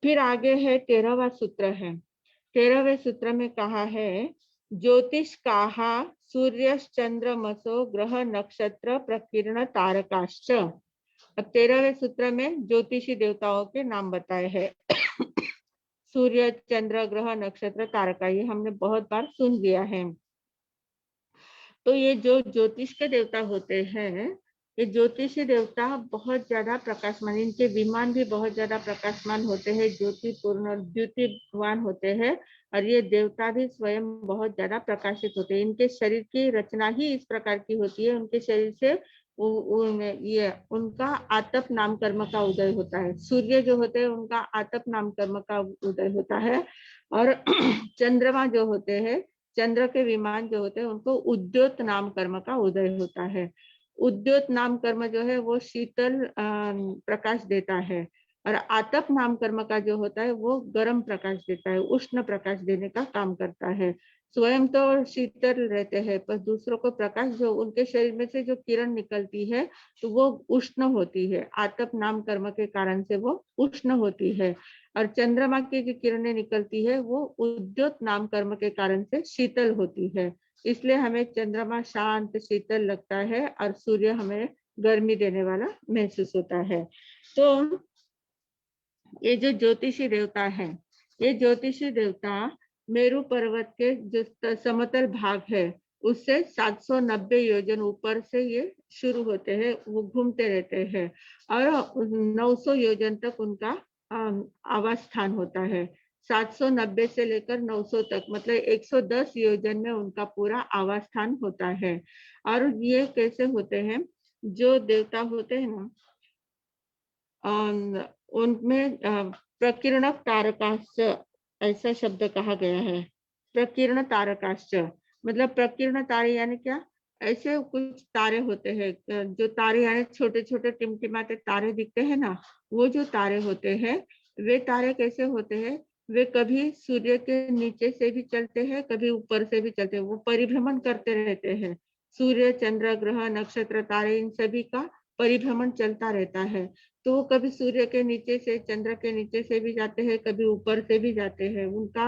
फिर आगे है 13वां सूत्र है। 13वें सूत्र में कहा है, ज्योतिष काहा सूर्य चंद्रमसो ग्रह नक्षत्र प्रकीर्ण तारकाश्च। अब 13वें सूत्र में ज्योतिषी देवताओं के नाम बताए हैं। सूर्य, चंद्र, ग्रह, नक्षत्र, तारका, ये हमने बहुत बार सुन लिया है। तो ये जो ज्योतिष के देवता होते हैं, ये ज्योतिषी देवता बहुत ज्यादा प्रकाशमान, इनके विमान भी बहुत ज्यादा प्रकाशमान होते हैं, ज्योतिपूर्ण द्युतिवान होते हैं, और ये देवता भी स्वयं बहुत ज्यादा प्रकाशित होते हैं। इनके शरीर की रचना ही इस प्रकार की होती है, उनके शरीर से ये उनका आतप नाम कर्म का उदय होता है। सूर्य जो होते हैं उनका आतप नाम कर्म का उदय होता है, और चंद्रमा जो होते हैं, चंद्र के विमान जो होते हैं, उनको उद्योत नाम कर्म का उदय होता है। उद्योत नाम कर्म जो है वो शीतल प्रकाश देता है, और आतप नाम कर्म का जो होता है वो गर्म प्रकाश देता है, उष्ण प्रकाश देने का काम करता है। स्वयं तो शीतल रहते हैं, पर दूसरों को प्रकाश, जो उनके शरीर में से जो किरण निकलती है तो वो उष्ण होती है, आतप नाम कर्म के कारण से वो उष्ण होती है। और चंद्रमा की जो किरणें निकलती है वो उद्योत नाम कर्म के कारण से शीतल होती है। इसलिए हमें चंद्रमा शांत शीतल लगता है, और सूर्य हमें गर्मी देने वाला महसूस होता है। तो ये जो ज्योतिषी देवता है, ये ज्योतिषी देवता मेरू पर्वत के जो समतल भाग है उससे 790 योजन ऊपर से ये शुरू होते हैं, वो घूमते रहते हैं, और 900 योजन तक उनका आवास स्थान होता है। 790 से लेकर 900 तक, मतलब 110 योजन में उनका पूरा आवास स्थान होता है। और ये कैसे होते हैं, जो देवता होते हैं ना, उनमें प्रकीर्णक तारकाश्च ऐसा शब्द कहा गया है। प्रकीर्ण तारकाश्च मतलब प्रकीर्ण तारे यानी क्या, ऐसे कुछ तारे होते हैं, जो तारे यानी छोटे छोटे टिमटिमाते तारे दिखते हैं ना, वो जो तारे होते हैं, वे तारे कैसे होते हैं, वे कभी सूर्य के नीचे से भी चलते हैं, कभी ऊपर से भी चलते हैं, वो परिभ्रमण करते रहते हैं। सूर्य, चंद्र, ग्रह, नक्षत्र, तारे, इन सभी का परिभ्रमण चलता रहता है। तो वो कभी सूर्य के नीचे से, चंद्र के नीचे से भी जाते हैं, कभी ऊपर से भी जाते हैं। उनका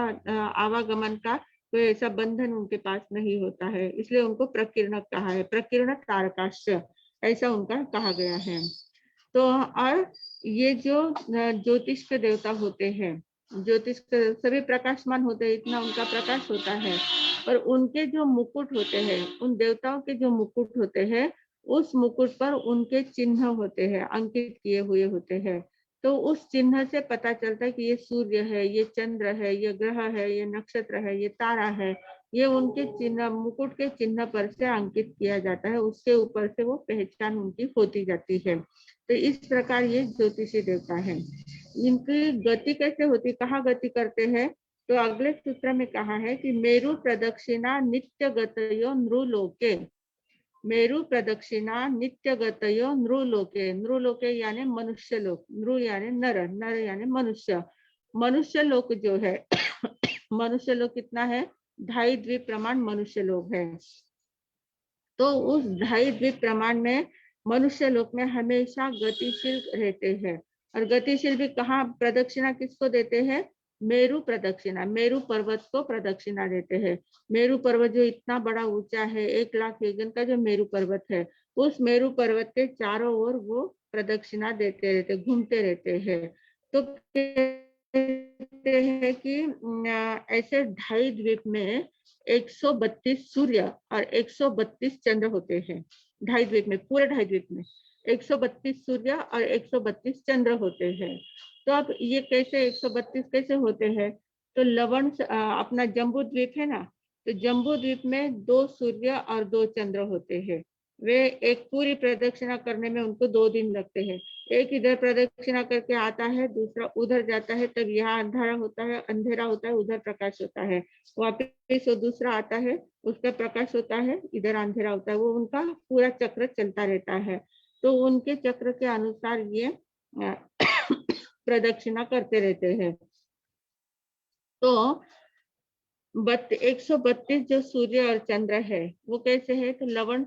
आवागमन का कोई ऐसा बंधन उनके पास नहीं होता है, इसलिए उनको प्रकीर्णक कहा है। प्रकीर्ण तारकाश्च ऐसा उनका कहा गया है। तो और ये जो ज्योतिष के देवता होते हैं, ज्योतिष के सभी प्रकाशमान होते हैं, इतना उनका प्रकाश होता है, पर उनके जो मुकुट होते हैं, उन देवताओं के जो मुकुट होते हैं, उस मुकुट पर उनके चिन्ह होते हैं, अंकित किए हुए होते हैं। तो उस चिन्ह से पता चलता है कि ये सूर्य है, ये चंद्र है, ये ग्रह है, ये नक्षत्र है, ये तारा है। ये उनके चिन्ह, मुकुट के चिन्ह पर से अंकित किया जाता है, उसके ऊपर से वो पहचान उनकी होती जाती है। तो इस प्रकार ये ज्योतिषी देवता है। इनकी गति कैसे होती, कहाँ गति करते हैं, तो अगले सूत्र में कहा है कि मेरु प्रदक्षिणा नित्य गतयो नृलोके, मेरु प्रदक्षिणा नित्य गतयो नृलोके, नृलोके यानी मनुष्य लोक, नृ यानी नर, नर यानी मनुष्य। मनुष्य लोक जो है मनुष्य लोक कितना है, 2.5 द्वीप प्रमाण मनुष्य लोक है। तो उस 2.5 द्वीप प्रमाण में मनुष्य लोक में हमेशा गतिशील रहते हैं। और गतिशील भी कहाँ प्रदक्षिणा किसको देते हैं, मेरु प्रदक्षिणा, मेरु पर्वत को प्रदक्षिणा देते हैं। मेरु पर्वत जो इतना बड़ा ऊंचा है, 1 लाख योजन का जो मेरु पर्वत है, उस मेरु पर्वत के चारों ओर वो प्रदक्षिणा देते रहते, घूमते रहते हैं। तो कहते हैं कि ऐसे 2.5 द्वीप में 132 सूर्य और 132 चंद्र होते हैं। 2.5 द्वीप में, पूरे 2.5 द्वीप में 132 सूर्य और 132 चंद्र होते हैं। तो अब ये कैसे 132 कैसे होते हैं, तो लवण अपना जम्बू द्वीप है ना, तो जम्बू द्वीप में 2 सूर्य और 2 चंद्र होते हैं। वे एक पूरी प्रदक्षिणा करने में उनको 2 दिन लगते हैं। एक इधर प्रदक्षिणा करके आता है, दूसरा उधर जाता है, तब यहाँ अंधेरा होता है, उधर प्रकाश होता है, वापिस वो दूसरा आता है, उसका प्रकाश होता है, इधर अंधेरा होता है। वो उनका पूरा चक्र चलता रहता है। तो उनके चक्र के अनुसार ये प्रदक्षिणा करते रहते हैं। तो 132 जो सूर्य और चंद्र है वो कैसे है, तो लवण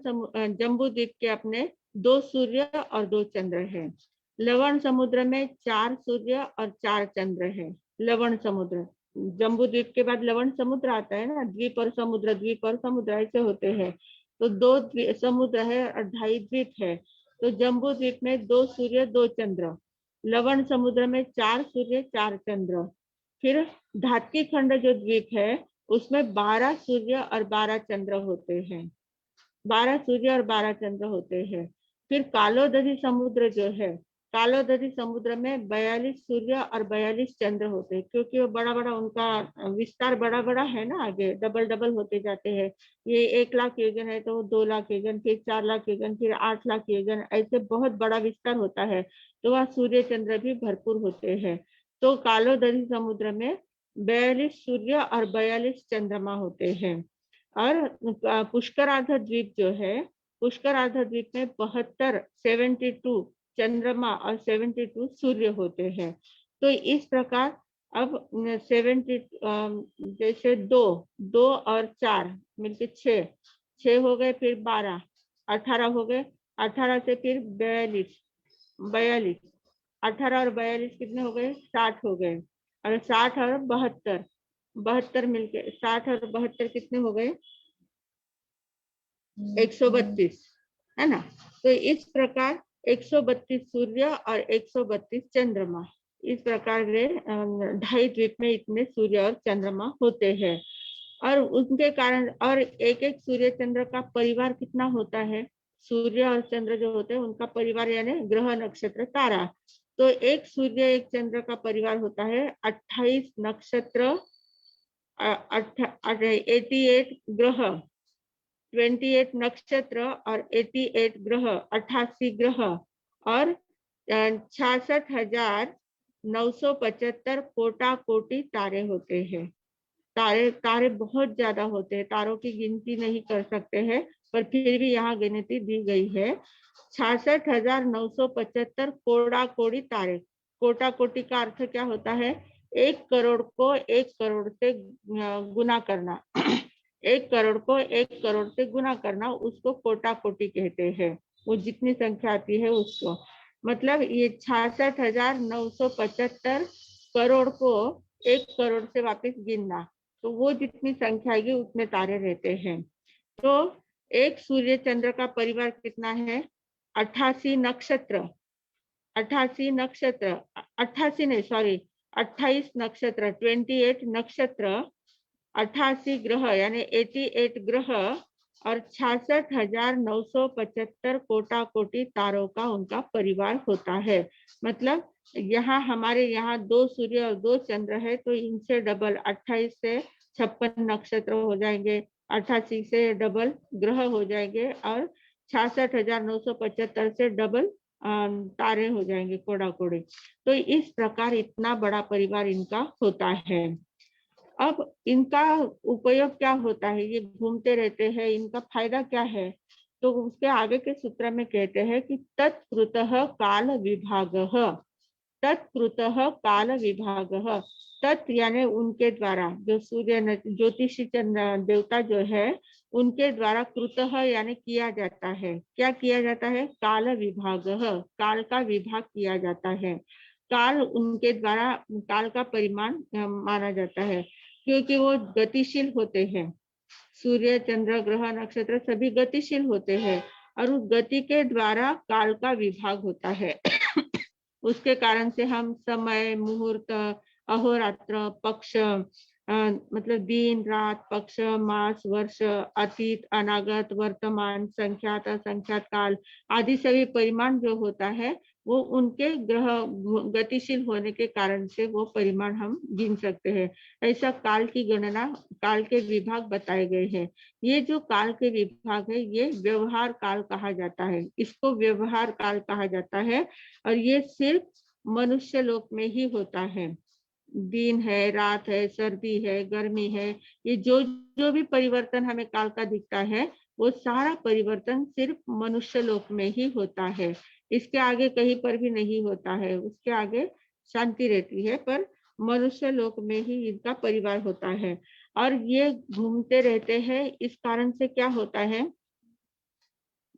जम्बू द्वीप के अपने 2 सूर्य और 2 चंद्र है। लवण समुद्र में 4 सूर्य और 4 चंद्र है। लवण समुद्र, जम्बू द्वीप के बाद लवण समुद्र आता है ना, द्वीप और समुद्र ऐसे होते हैं। तो 2 समुद्र है और 2.5 द्वीप है। तो जम्बू द्वीप में 2 सूर्य 2 चंद्र, लवण समुद्र में 4 सूर्य 4 चंद्र। फिर धात्की खंड जो द्वीप है उसमें 12 सूर्य और 12 चंद्र होते हैं, 12 सूर्य और 12 चंद्र होते हैं। फिर कालोदधी समुद्र जो है, कालोदधी समुद्र में 42 सूर्य और 42 चंद्र होते हैं, क्योंकि वो बड़ा बड़ा उनका विस्तार बड़ा बड़ा है ना, आगे डबल डबल होते जाते हैं। ये 1 लाख योजन है तो 2 लाख योजन, फिर 4 लाख योजन, फिर 8 लाख योजन, ऐसे बहुत बड़ा विस्तार होता है। तो वह सूर्य चंद्र भी भरपूर होते हैं। तो कालोदधी समुद्र में 42 सूर्य और 42 चंद्रमा होते हैं। और पुष्करार्ध द्वीप जो है, पुष्करार्ध द्वीप में 72 चंद्रमा और 72 सूर्य होते हैं। तो इस प्रकार अब 70 जैसे 2 और 4 मिलके 6 हो गए, फिर 12, 18 हो गए, 18 से फिर 42, 18 और 42 कितने हो गए, 60 हो गए, और 60 और 72 मिलके 60 और 72 कितने हो गए, 132, है ना। तो इस प्रकार 132 सूर्य और 132 चंद्रमा, इस प्रकार के 2.5 द्वीप में इतने सूर्य और चंद्रमा होते हैं। और उनके कारण, और एक एक सूर्य चंद्र का परिवार कितना होता है, सूर्य और चंद्र जो होते हैं उनका परिवार यानी ग्रह नक्षत्र तारा। तो एक सूर्य एक चंद्र का परिवार होता है 28 नक्षत्र, 88 ग्रह, 28 नक्षत्र और 88 ग्रह, 88 ग्रह, और 66,975 कोटा कोटि तारे होते हैं। तारे बहुत ज्यादा होते हैं, तारों की गिनती नहीं कर सकते हैं, पर फिर भी यहाँ गिनती दी गई है 66,975 कोड़ा कोड़ी तारे। कोटा कोटि का अर्थ क्या होता है, 1 करोड़ को 1 करोड़ से गुना करना, 1 करोड़ को 1 करोड़ से गुना करना, उसको कोटा कोटि कहते हैं। वो जितनी संख्या आती है उसको, मतलब ये 66,975 करोड़ को 1 करोड़ से वापस गिनना, तो वो जितनी संख्या आएगी उतने तारे रहते हैं। तो एक सूर्य चंद्र का परिवार कितना है, 88 नक्षत्र, 28 नक्षत्र, 28 नक्षत्र, 88 ग्रह यानी 88 ग्रह, और 66,975 कोटा कोटि तारों का उनका परिवार होता है। मतलब यहाँ हमारे यहाँ 2 सूर्य और 2 चंद्र है, तो इनसे डबल 28 से 56 नक्षत्र हो जाएंगे, 88 से डबल ग्रह हो जाएंगे, और 66,975 से डबल तारे हो जाएंगे, कोड़ा कोड़ी। तो इस प्रकार इतना बड़ा परिवार इनका होता है। अब इनका उपयोग क्या होता है, ये घूमते रहते हैं, इनका फायदा क्या है, तो उसके आगे के सूत्र में कहते हैं कि तत्कृतः काल विभागः, तत्कृतः काल विभागः, तत् यानी उनके द्वारा, जो सूर्य ज्योतिषी चंद्र देवता जो है उनके द्वारा, कृतः यानी किया जाता है, क्या किया जाता है, काल विभागः, काल का विभाग किया जाता है। काल उनके द्वारा, काल का परिमाण माना जाता है, क्योंकि वो गतिशील होते हैं। सूर्य चंद्र ग्रह नक्षत्र सभी गतिशील होते हैं, और उस गति के द्वारा काल का विभाग होता है। उसके कारण से हम समय, मुहूर्त, अहोरात्र, पक्ष, मतलब दिन रात, पक्ष, मास, वर्ष, अतीत, अनागत, वर्तमान, संख्यात, असंख्यात काल आदि सभी परिमाण जो होता है वो उनके ग्रह गतिशील होने के कारण से वो परिमाण हम गिन सकते हैं। ऐसा काल की गणना, काल के विभाग बताए गए हैं। ये जो काल के विभाग है ये व्यवहार काल कहा जाता है, इसको व्यवहार काल कहा जाता है, और ये सिर्फ मनुष्य लोक में ही होता है। दिन है, रात है, सर्दी है, गर्मी है, ये जो जो भी परिवर्तन हमें काल का दिखता है वो सारा परिवर्तन सिर्फ मनुष्य लोक में ही होता है, इसके आगे कहीं पर भी नहीं होता है। उसके आगे शांति रहती है, पर मनुष्य लोक में ही इनका परिवार होता है। और ये घूमते रहते हैं, इस कारण से क्या होता है,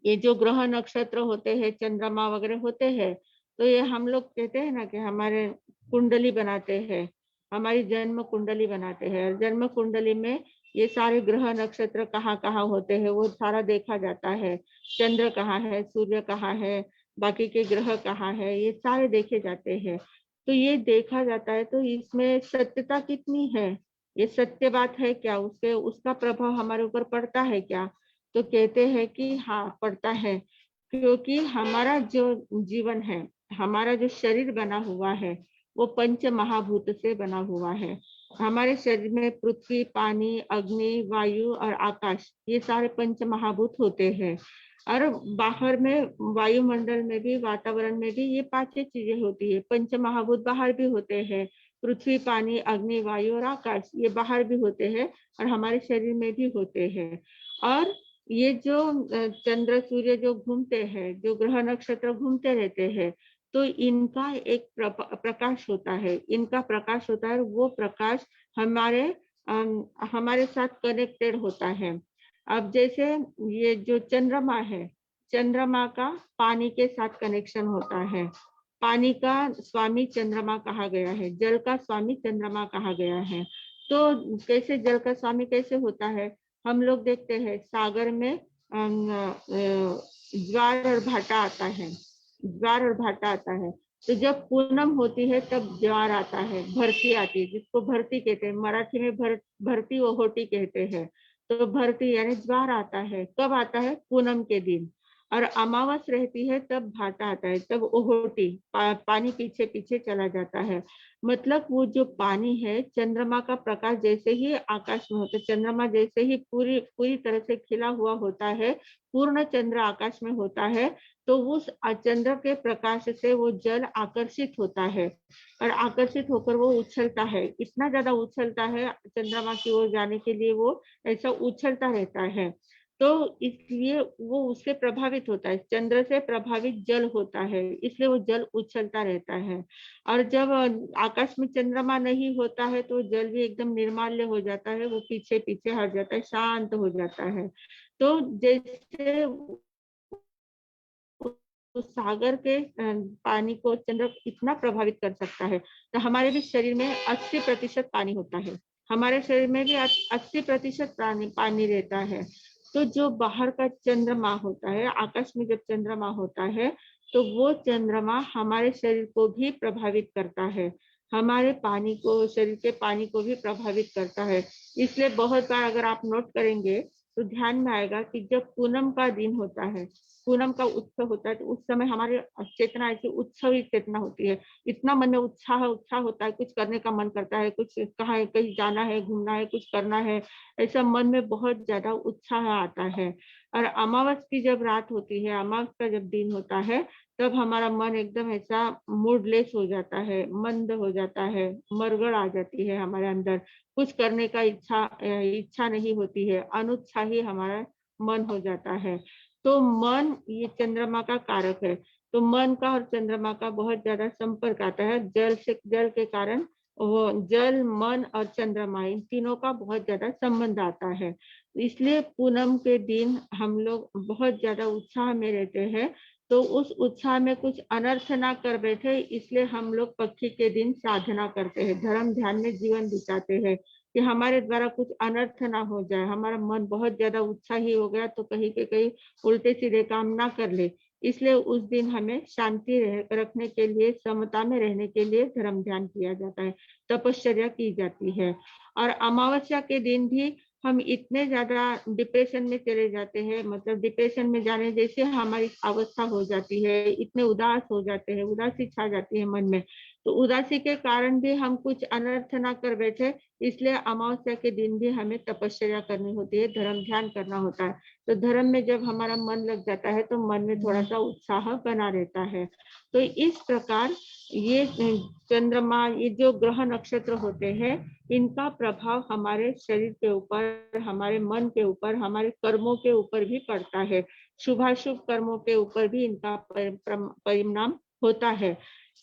ये जो ग्रह नक्षत्र होते हैं, चंद्रमा वगैरह होते हैं, तो ये हम लोग कहते हैं ना कि हमारे कुंडली बनाते हैं, हमारी जन्म कुंडली बनाते हैं, और जन्म कुंडली में ये सारे ग्रह नक्षत्र कहाँ कहाँ होते हैं वो सारा देखा जाता है। चंद्र कहाँ है, सूर्य कहाँ है, बाकी के ग्रह कहाँ है, ये सारे देखे जाते हैं। तो ये देखा जाता है। तो इसमें सत्यता कितनी है, ये सत्य बात है क्या, उसके उसका प्रभाव हमारे ऊपर पड़ता है क्या? तो कहते हैं कि हाँ पड़ता है, क्योंकि हमारा जो जीवन है, हमारा जो शरीर बना हुआ है, वो पंच महाभूत से बना हुआ है। हमारे शरीर में पृथ्वी, पानी, अग्नि, वायु और आकाश, ये सारे पंच महाभूत होते हैं। और बाहर में वायुमंडल में भी, वातावरण में भी ये पांचों चीजें होती है। पंच महाभूत बाहर भी होते हैं, पृथ्वी, पानी, अग्नि, वायु और आकाश, ये बाहर भी होते हैं और हमारे शरीर में भी होते हैं। और ये जो चंद्र सूर्य जो घूमते हैं, जो ग्रह नक्षत्र घूमते रहते हैं, तो इनका एक प्रकाश होता है, इनका प्रकाश होता है। वो प्रकाश हमारे हमारे साथ कनेक्टेड होता है। अब जैसे ये जो चंद्रमा है, चंद्रमा का पानी के साथ कनेक्शन होता है। पानी का स्वामी चंद्रमा कहा गया है, जल का स्वामी चंद्रमा कहा गया है। तो कैसे जल का स्वामी कैसे होता है? हम लोग देखते हैं सागर में ज्वार और भाटा आता है, ज्वार और भाटा आता है। तो जब पूनम होती है तब ज्वार आता है, भरती आती है, जिसको भरती कहते हैं, मराठी में भरती ओहोटी कहते हैं। तो भरती यानी ज्वार आता है, कब आता है? पूनम के दिन। और अमावस रहती है तब भाटा आता है, तब ओहोटी, पानी पीछे पीछे चला जाता है। मतलब वो जो पानी है, चंद्रमा का प्रकाश जैसे ही आकाश में होता है, चंद्रमा जैसे ही पूरी पूरी तरह से खिला हुआ होता है, पूर्ण चंद्र आकाश में होता है, तो उस चंद्र के प्रकाश से वो जल आकर्षित होता है और आकर्षित होकर वो उछलता है, इतना ज्यादा उछलता है, चंद्रमा की ओर जाने के लिए वो ऐसा उछलता रहता है। तो इसलिए वो उससे प्रभावित होता है, चंद्र से प्रभावित जल होता है, इसलिए वो जल उछलता रहता है। और जब आकाश में चंद्रमा नहीं होता है तो जल भी एकदम निर्माल्य हो जाता है, वो पीछे पीछे हट जाता है, शांत हो जाता है। तो जैसे उस सागर के पानी को चंद्र इतना प्रभावित कर सकता है, तो हमारे भी शरीर में 80% पानी होता है, हमारे शरीर में भी 80% पानी रहता है। तो जो बाहर का चंद्रमा होता है, आकाश में जब चंद्रमा होता है, तो वो चंद्रमा हमारे शरीर को भी प्रभावित करता है, हमारे पानी को, शरीर के पानी को भी प्रभावित करता है। इसलिए बहुत बार अगर आप नोट करेंगे तो ध्यान में आएगा कि जब पूनम का दिन होता है, पूनम का उत्सव होता है, तो उस समय हमारे चेतना ऐसी उत्सव ही चेतना होती है, इतना मन में उत्साह उत्साह होता है, कुछ करने का मन करता है, कुछ कहाँ कहीं जाना है, घूमना है, कुछ करना है, ऐसा मन में बहुत ज्यादा उत्साह आता है। और अमावस की जब रात होती है, अमावस का जब दिन होता है, तब हमारा मन एकदम ऐसा मूडलेस हो जाता है, मंद हो जाता है, मरगड़ आ जाती है हमारे अंदर, कुछ करने का इच्छा नहीं होती है, अनुत्साही हमारा मन हो जाता है। तो मन ये चंद्रमा का कारक है। तो मन का और चंद्रमा का बहुत ज्यादा संपर्क आता है, जल से, जल के कारण वो जल, मन और चंद्रमा, इन तीनों का बहुत ज्यादा संबंध आता है। इसलिए पूनम के दिन हम लोग बहुत ज्यादा उत्साह में रहते हैं। तो उस उत्साह में कुछ अनर्थ ना कर बैठे, इसलिए हम लोग पक्षी के दिन साधना करते हैं, धर्म ध्यान में जीवन बिताते हैं कि हमारे द्वारा कुछ अनर्थ ना हो जाए। हमारा मन बहुत ज्यादा उत्साही हो गया तो कहीं के कहीं उल्टे सीधे काम ना कर ले, इसलिए उस दिन हमें शांति रखने के लिए, समता में रहने के लिए धर्म ध्यान किया जाता है, तपश्चर्या की जाती है। और अमावस्या के दिन भी हम इतने ज्यादा डिप्रेशन में चले जाते हैं, मतलब डिप्रेशन में जाने जैसे हमारी अवस्था हो जाती है, इतने उदास हो जाते हैं, उदासी छा जाती है मन में। तो उदासी के कारण भी हम कुछ अनर्थ ना कर बैठे, इसलिए अमावस्या के दिन भी हमें तपश्चर्या करनी होती है, धर्म ध्यान करना होता है। तो धर्म में जब हमारा मन लग जाता है तो मन में थोड़ा सा उत्साह बना रहता है। तो इस प्रकार ये चंद्रमा, ये जो ग्रह नक्षत्र होते हैं, इनका प्रभाव हमारे शरीर के ऊपर, हमारे मन के ऊपर, हमारे कर्मों के ऊपर भी पड़ता है, शुभाशुभ कर्मों के ऊपर भी इनका परिणाम होता है।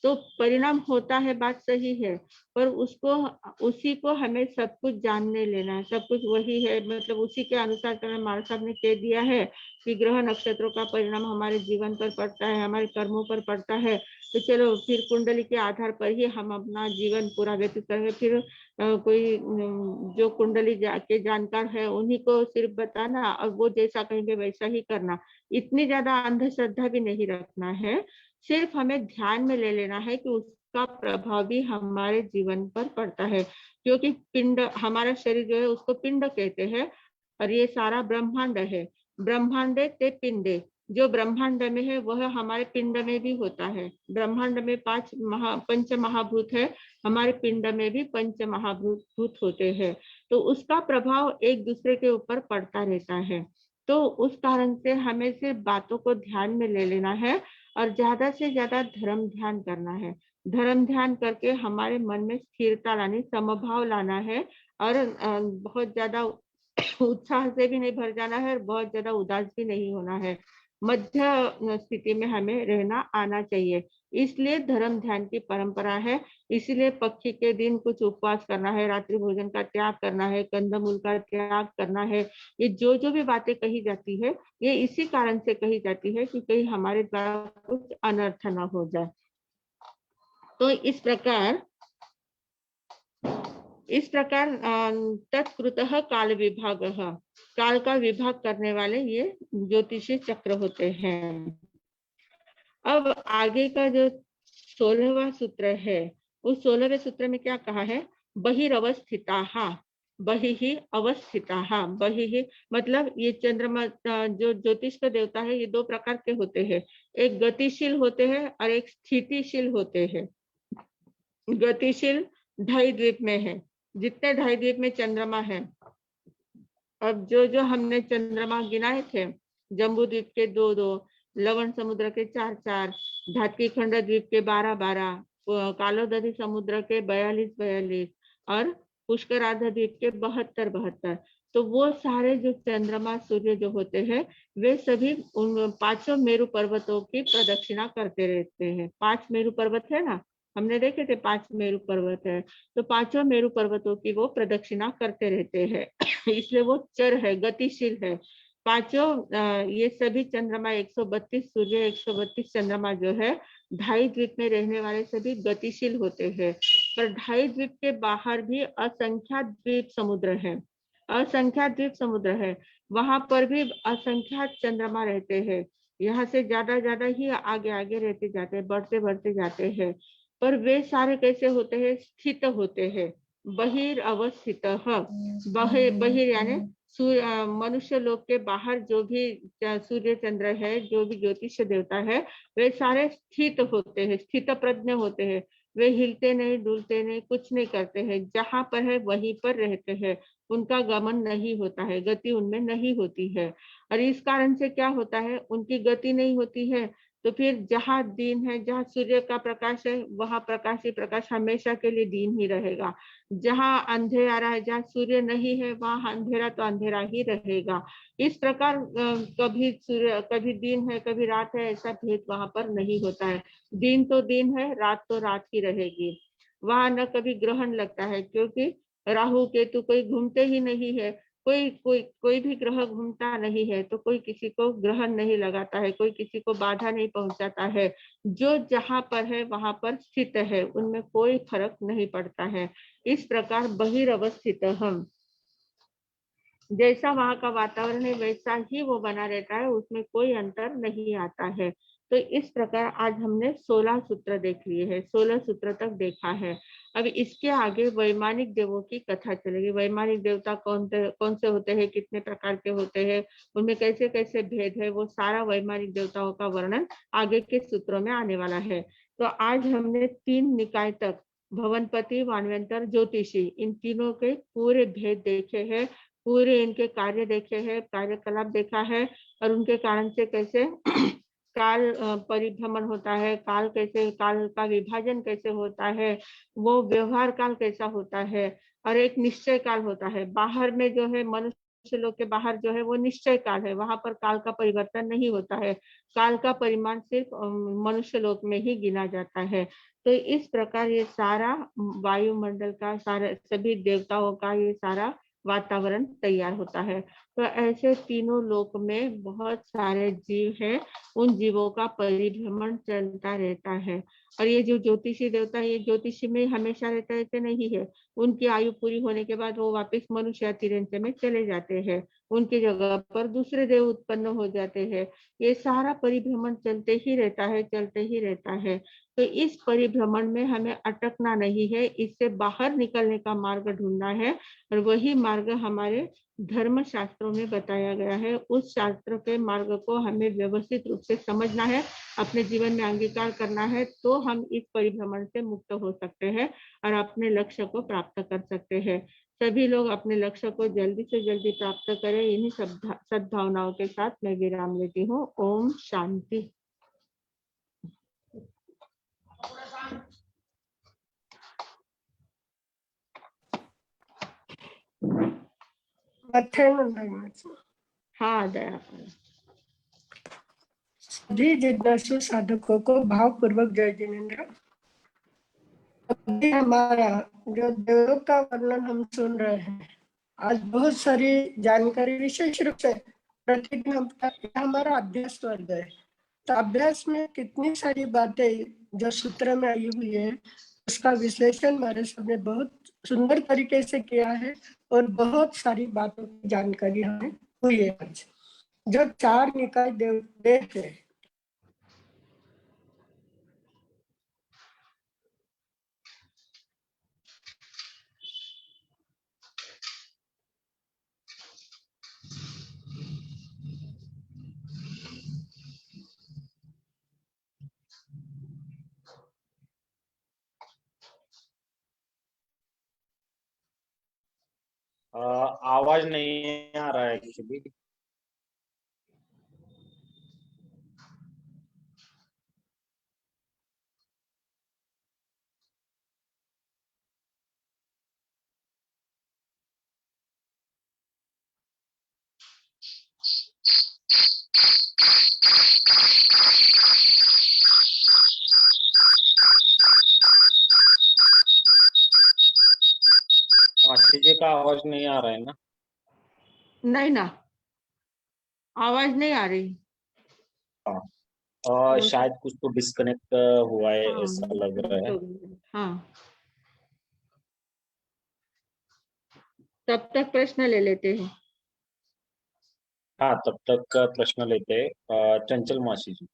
तो परिणाम होता है, बात सही है, पर उसको, उसी को हमें सब कुछ जानने लेना है, सब कुछ वही है, मतलब उसी के अनुसार करना। महाराज साहब ने कह दिया है कि ग्रह नक्षत्रों का परिणाम हमारे जीवन पर पड़ता है, हमारे कर्मों पर पड़ता है, तो चलो फिर कुंडली के आधार पर ही हम अपना जीवन पूरा व्यतीत करेंगे। फिर कोई जो कुंडली के जानकार है उन्हीं को सिर्फ बताना और वो जैसा कहेंगे वैसा ही करना, इतनी ज्यादा अंधश्रद्धा भी नहीं रखना है। सिर्फ हमें ध्यान में ले लेना है कि उस का प्रभाव भी हमारे जीवन पर पड़ता है, क्योंकि पिंड, हमारा शरीर जो है उसको पिंड कहते हैं, और ये सारा ब्रह्मांड है। ब्रह्मांडे ते पिंडे, जो ब्रह्मांड में है वह हमारे पिंड में भी होता है। ब्रह्मांड में पंच महाभूत है, हमारे पिंड में भी पंच महाभूत होते हैं, तो उसका प्रभाव एक दूसरे के ऊपर पड़ता रहता है। तो उस कारण से हमें सिर्फ बातों को ध्यान में ले लेना है और ज्यादा से ज्यादा धर्म ध्यान करना है। धर्म ध्यान करके हमारे मन में स्थिरता लानी, समभाव लाना है, और बहुत ज्यादा उत्साह से भी नहीं भर जाना है और बहुत ज्यादा उदास भी नहीं होना है। मध्य स्थिति में हमें रहना आना चाहिए। इसलिए धर्म ध्यान की परंपरा है। इसीलिए पक्षी के दिन कुछ उपवास करना है, रात्रि भोजन का त्याग करना है, कंदमूल का त्याग करना है। ये जो भी बातें कही जाती है, ये इसी कारण से कही जाती है कि कहीं हमारे द्वारा कुछ अनर्थ न हो जाए। तो इस प्रकार तत्कृतः काल विभाग, काल का विभाग करने वाले ये ज्योतिषी चक्र होते हैं। अब आगे का जो 16वां सूत्र है, उस 16वें सूत्र में क्या कहा है? बहिरवस्थिताः, बहिहि अवस्थिताः। बहिहि मतलब ये चंद्रमा, जो ज्योतिष का देवता है, ये दो प्रकार के होते हैं। एक गतिशील होते हैं और एक स्थितिशील होते हैं। गतिशील ढाई द्वीप में है, जितने ढाई द्वीप में चंद्रमा है। अब जो हमने चंद्रमा गिनाए थे, जम्बू द्वीप के 2-2, लवण समुद्र के 4-4, धात्की खंड द्वीप के 12-12, कालोदधी समुद्र के 42-42 और पुष्कराध द्वीप के 72-72, तो वो सारे जो चंद्रमा सूर्य जो होते हैं, वे सभी उन 5 मेरु पर्वतों की प्रदक्षिणा करते रहते हैं। 5 मेरु पर्वत है ना, हमने देखे थे 5 मेरु पर्वत है, तो 5 मेरु पर्वतों की वो प्रदक्षिणा करते रहते हैं। इसलिए वो चर है, गतिशील है। 5 ये सभी चंद्रमा 132 सूर्य 132 चंद्रमा जो है, ढाई द्वीप में रहने वाले सभी गतिशील होते हैं। पर ढाई द्वीप के बाहर भी असंख्यात द्वीप समुद्र है, असंख्यात द्वीप समुद्र है, वहां पर भी असंख्यात चंद्रमा रहते हैं। यहाँ से ज्यादा ही आगे आगे रहते जाते हैं, बढ़ते जाते हैं। पर वे सारे कैसे होते हैं? स्थित होते हैं। बहिर अवस्थित, बहिर यानी मनुष्य लोक के बाहर जो भी सूर्य चंद्र है, जो भी ज्योतिष देवता है, वे सारे स्थित होते हैं, स्थित प्रज्ञ होते हैं। वे हिलते नहीं, डुलते नहीं, कुछ नहीं करते हैं, जहां पर है वहीं पर रहते हैं। उनका गमन नहीं होता है, गति उनमें नहीं होती है। और इस कारण से क्या होता है? उनकी गति नहीं होती है, तो फिर जहाँ दिन है, जहाँ सूर्य का प्रकाश है, वहां प्रकाश ही प्रकाश हमेशा के लिए दिन ही रहेगा। जहाँ अंधेरा है, जहाँ सूर्य नहीं है, वहाँ अंधेरा तो अंधेरा ही रहेगा। इस प्रकार कभी सूर्य, कभी दिन है, कभी रात है, ऐसा भेद वहां पर नहीं होता है। दिन तो दिन है, रात तो रात ही रहेगी। वहां न कभी ग्रहण लगता है, क्योंकि राहु केतु कोई घूमते ही नहीं है। कोई भी ग्रह घूमता नहीं है, तो कोई किसी को ग्रहण नहीं लगाता है, कोई किसी को बाधा नहीं पहुंचाता है। जो जहां पर है वहां पर स्थित है, उनमें कोई फर्क नहीं पड़ता है। इस प्रकार बहिरवस्थित हम, जैसा वहां का वातावरण है वैसा ही वो बना रहता है, उसमें कोई अंतर नहीं आता है। तो इस प्रकार आज हमने 16 सूत्र देख लिए हैं, 16 सूत्र तक देखा है। अब इसके आगे वैमानिक देवों की कथा चलेगी। वैमानिक देवता कौन से होते हैं, कितने प्रकार के होते हैं, उनमें कैसे कैसे भेद है, वो सारा वैमानिक देवताओं का वर्णन आगे के सूत्रों में आने वाला है। तो आज हमने 3 निकाय तक, भवनपति, वानवंतर, ज्योतिषी, इन तीनों के पूरे भेद देखे हैं, पूरे इनके कार्य देखे हैं, कार्यकलाप देखा है, और उनके कारण से कैसे काल परिभ्रमण होता है, काल का विभाजन कैसे होता है, वो व्यवहार काल कैसा होता है, और एक निश्चय काल होता है। बाहर में जो है, मनुष्य लोग के बाहर जो है वो निश्चय काल है, वहां पर काल का परिवर्तन नहीं होता है। काल का परिमाण सिर्फ मनुष्य लोक में ही गिना जाता है। तो इस प्रकार ये सारा वायुमंडल का, सारा सभी देवताओं का ये सारा वातावरण तैयार होता है। तो ऐसे तीनों लोक में बहुत सारे जीव हैं, उन जीवों का परिभ्रमण चलता रहता है। और ये जो ज्योतिषी देवता, ये ज्योतिषी में हमेशा रहते रहते नहीं है, उनकी आयु पूरी होने के बाद वो वापस मनुष्य या तिरंचे में चले जाते हैं, उनकी जगह पर दूसरे देव उत्पन्न हो जाते हैं। ये सारा परिभ्रमण चलते ही रहता है, चलते ही रहता है। तो इस परिभ्रमण में हमें अटकना नहीं है, इससे बाहर निकलने का मार्ग ढूंढना है, और वही मार्ग हमारे धर्म शास्त्रों में बताया गया है। उस शास्त्र के मार्ग को हमें व्यवस्थित रूप से समझना है, अपने जीवन में अंगीकार करना है, तो हम इस परिभ्रमण से मुक्त हो सकते हैं और अपने लक्ष्य को प्राप्त कर सकते हैं। सभी लोग अपने लक्ष्य को जल्दी से जल्दी प्राप्त करें। इन्हीं सद्भावनाओं के साथ मैं विराम लेती हूँ। ओम शांति। हाँ दया। सभी जिज्ञासु साधकों को भावपूर्वक जय जिनेन्द्र। अभी हमारा जो देवों का वर्णन हम सुन रहे हैं, आज बहुत सारी जानकारी, विशेष रूप से प्रतिदिन हमारा अभ्यास वर्ग है। तो अभ्यास में कितनी सारी बातें जो सूत्र में आई हुई है, उसका विश्लेषण हमारे सबने बहुत सुंदर तरीके से किया है और बहुत सारी बातों की जानकारी हमें हुई है। आज जो 4 निकाय देव है, आवाज नहीं आ रहा है किसी भी। आशीष जी का आवाज नहीं आ रहा है ना? नहीं ना, आवाज नहीं आ रही। शायद कुछ तो डिस्कनेक्ट हुआ है, ऐसा लग रहा है। हाँ, तब तक प्रश्न ले लेते हैं। हाँ, तब तक प्रश्न लेते हैं। चंचल मासी जी।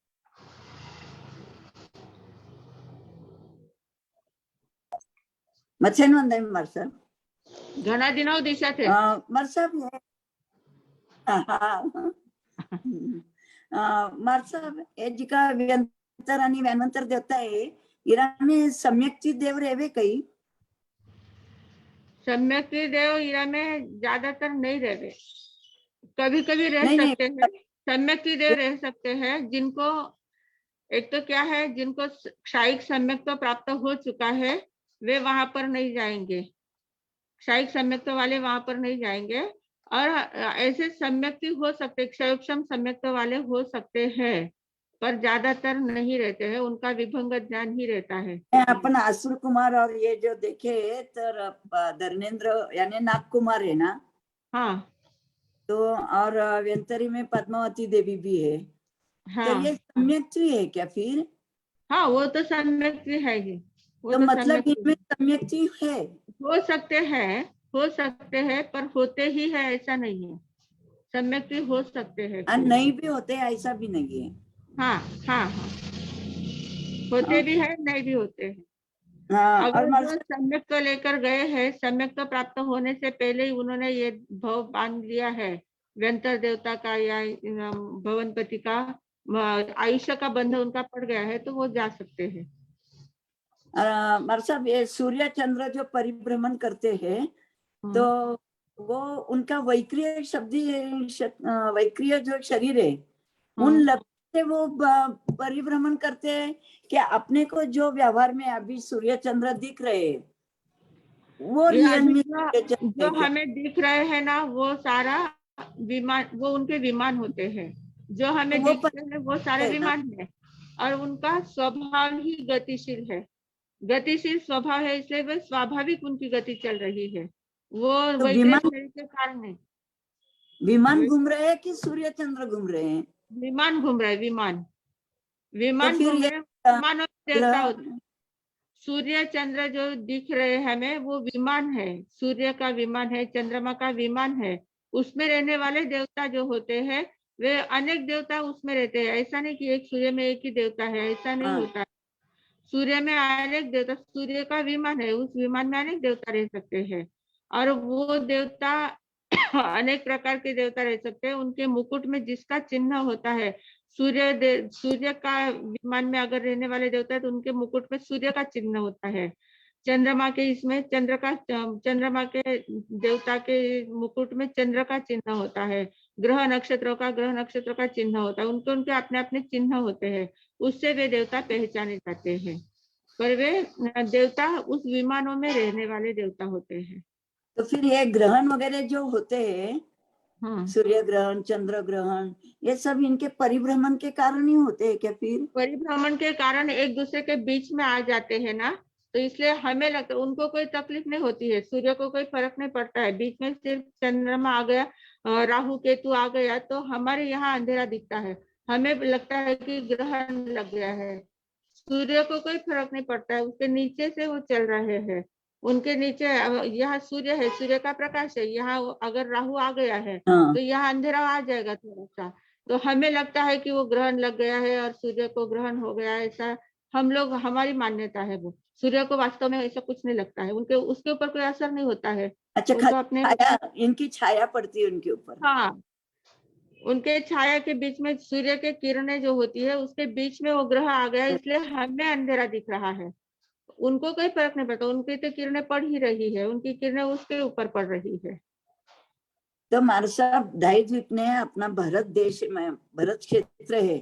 मच्छन वंदन मर साहब, घना दिनों दिशा थे मर साहब मर साहब जी का व्यंतर आणि व्यंतर देवता है, इराने सम्यक्ती देव रेवे कई? सम्यक्ती देव ईरा में ज्यादातर नहीं रहते, कभी कभी रह नहीं, सकते हैं। सम्यक्ती देव रह सकते हैं जिनको, एक तो क्या है, जिनको क्षायिक सम्यक तो प्राप्त हो चुका है, वे वहां पर नहीं जाएंगे। क्षायिक सम्यक वाले वहां पर नहीं जाएंगे। और ऐसे सम्यक्ति हो सकते, क्षयोक्षम सम्यक वाले हो सकते हैं, पर ज्यादातर नहीं रहते हैं, उनका विभंगत ज्ञान ही रहता है। अपन असुर कुमार और ये जो देखे तर धर्मेंद्र यानी नाग कुमार है ना? हाँ, तो और व्यंतरी में पद्मावती देवी भी है। हाँ, तो ये सम्यक्ति है क्या फिर? हाँ, वो तो सम्यक्ति है ही। वो तो मतलब सम्यक्ति इनमें सम्यक्ति है? हो सकते हैं, पर होते ही है ऐसा नहीं है। सम्यक्ति हो सकते हैं, नहीं भी होते, ऐसा भी नहीं है। हाँ, हाँ, हाँ, होते भी है, नहीं भी होते हैं। हाँ, अगर और जो सम्यक तो लेकर गए हैं, सम्यक तो प्राप्त होने से पहले ही उन्होंने ये भाव बांध लिया है, व्यंतर देवता का या भवनपति का आयुष्य का बंध उनका पड़ गया है, तो वो जा सकते हैं। मतलब ये सूर्य चंद्र जो परिभ्रमण करते हैं, तो वो उनका वैक्रिय वैक्रिय जो शरीर है, उन लक्ष्य से वो परिभ्रमण करते हैं क्या? अपने को जो व्यवहार में अभी सूर्य चंद्र दिख रहे हैं, वो रियल में जो हमें दिख रहे हैं ना, वो सारा विमान, वो उनके विमान होते हैं। जो हमें वो दिखते हैं वो सारे विमान है, और उनका स्वभाव ही गतिशील है। गतिशील स्वभाव है, इसलिए वह स्वाभाविक उनकी गति चल रही है, वो तो वैक्रिय शरीर के कारण नहीं। विमान घूम रहे हैं कि सूर्य चंद्र घूम रहे हैं? विमान घूम रहा है, विमान विमान फिर घूम ये रहे हैं, विमान और देवता ग्रह होते हैं। सूर्य चंद्र जो दिख रहे हैं हमें वो विमान है, सूर्य का विमान है, चंद्रमा का विमान है। उसमें रहने वाले देवता जो होते हैं वे अनेक देवता उसमें रहते हैं। ऐसा नहीं कि एक सूर्य में एक ही देवता है, ऐसा नहीं हाँ। होता है। सूर्य में अनेक देवता, सूर्य का विमान है, उस विमान में अनेक देवता रह सकते हैं। और वो देवता अनेक प्रकार के देवता रह सकते हैं। उनके मुकुट में जिसका चिन्ह होता है, सूर्य का विमान में अगर रहने वाले देवता है तो उनके मुकुट में सूर्य का चिन्ह होता है। चंद्रमा के इसमें चंद्रमा के देवता के मुकुट में चंद्र का चिन्ह होता है। ग्रह नक्षत्रों का ग्रह नक्षत्र का चिन्ह होता है। उनके उनके अपने अपने चिन्ह होते हैं, उससे वे देवता पहचाने जाते हैं। पर वे देवता उस विमानों में रहने वाले देवता होते हैं। तो फिर ये ग्रहण वगैरह जो होते हैं, हाँ, सूर्य ग्रहण, चंद्र ग्रहण, ये सब इनके परिभ्रमण के कारण ही होते हैं क्या? फिर परिभ्रमण के कारण एक दूसरे के बीच में आ जाते हैं ना, तो इसलिए हमें लगता है उनको कोई तकलीफ नहीं होती है, सूर्य को कोई फर्क नहीं पड़ता है। बीच में सिर्फ चंद्रमा आ गया, राहु केतु आ गया तो हमारे यहाँ अंधेरा दिखता है, हमें लगता है कि ग्रहण लग गया है। सूर्य को कोई फर्क नहीं पड़ता है, उसके नीचे से वो चल रहे हैं। उनके नीचे यहाँ सूर्य है, सूर्य का प्रकाश है, यहाँ अगर राहु आ गया है हाँ, तो यहाँ अंधेरा आ जाएगा थोड़ा सा। तो हमें लगता है कि वो ग्रहण लग गया है और सूर्य को ग्रहण हो गया है, ऐसा हम लोग, हमारी मान्यता है। वो सूर्य को वास्तव में ऐसा कुछ नहीं लगता है, उनके उसके ऊपर कोई असर नहीं होता है। अच्छा, वो तो अपने छाया, इनकी छाया पड़ती है उनके ऊपर। हाँ, उनके छाया के बीच में सूर्य के किरणें जो होती है उसके बीच में वो ग्रह आ गया, इसलिए हमें अंधेरा दिख रहा है। उनको कोई फर्क नहीं पड़ता, उनकी तो किरणें पड़ ही रही है, उनकी किरणें उसके ऊपर पड़ रही है। तो हमारे साहब ढाई द्वीप ने अपना भारत देश में भरत क्षेत्र है,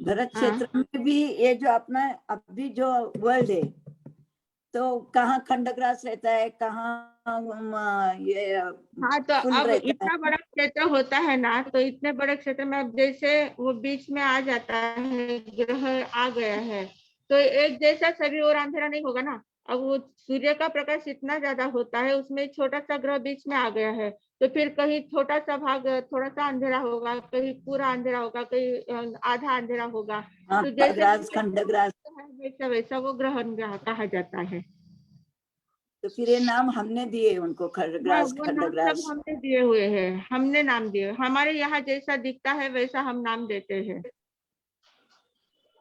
भरत क्षेत्र में भी ये जो अपना अभी जो वर्ल्ड है, तो कहाँ खंडग्रास रहता है, कहाँ ये हाँ, तो फुल अब रहता है। इतना बड़ा क्षेत्र होता है ना, तो इतने बड़े क्षेत्र में अब जैसे वो बीच में आ जाता है, ग्रह आ गया है, तो एक जैसा सभी और अंधेरा नहीं होगा ना। अब वो सूर्य का प्रकाश इतना ज्यादा होता है, उसमें छोटा सा ग्रह बीच में आ गया है, तो फिर कहीं छोटा सा भाग थोड़ा सा अंधेरा होगा, कहीं पूरा अंधेरा होगा, कहीं आधा अंधेरा होगा। हाँ, तो जैसे खंडग्रास। वैसा वैसा वो ग्रहण कहा जाता है। तो फिर ये नाम हमने दिए उनको, हाँ, खंडग्रास, वो नाम सब खंडग्रास। हमने दिए हुए हैं, हमने नाम दिए, हमारे यहाँ जैसा दिखता है वैसा हम नाम देते हैं।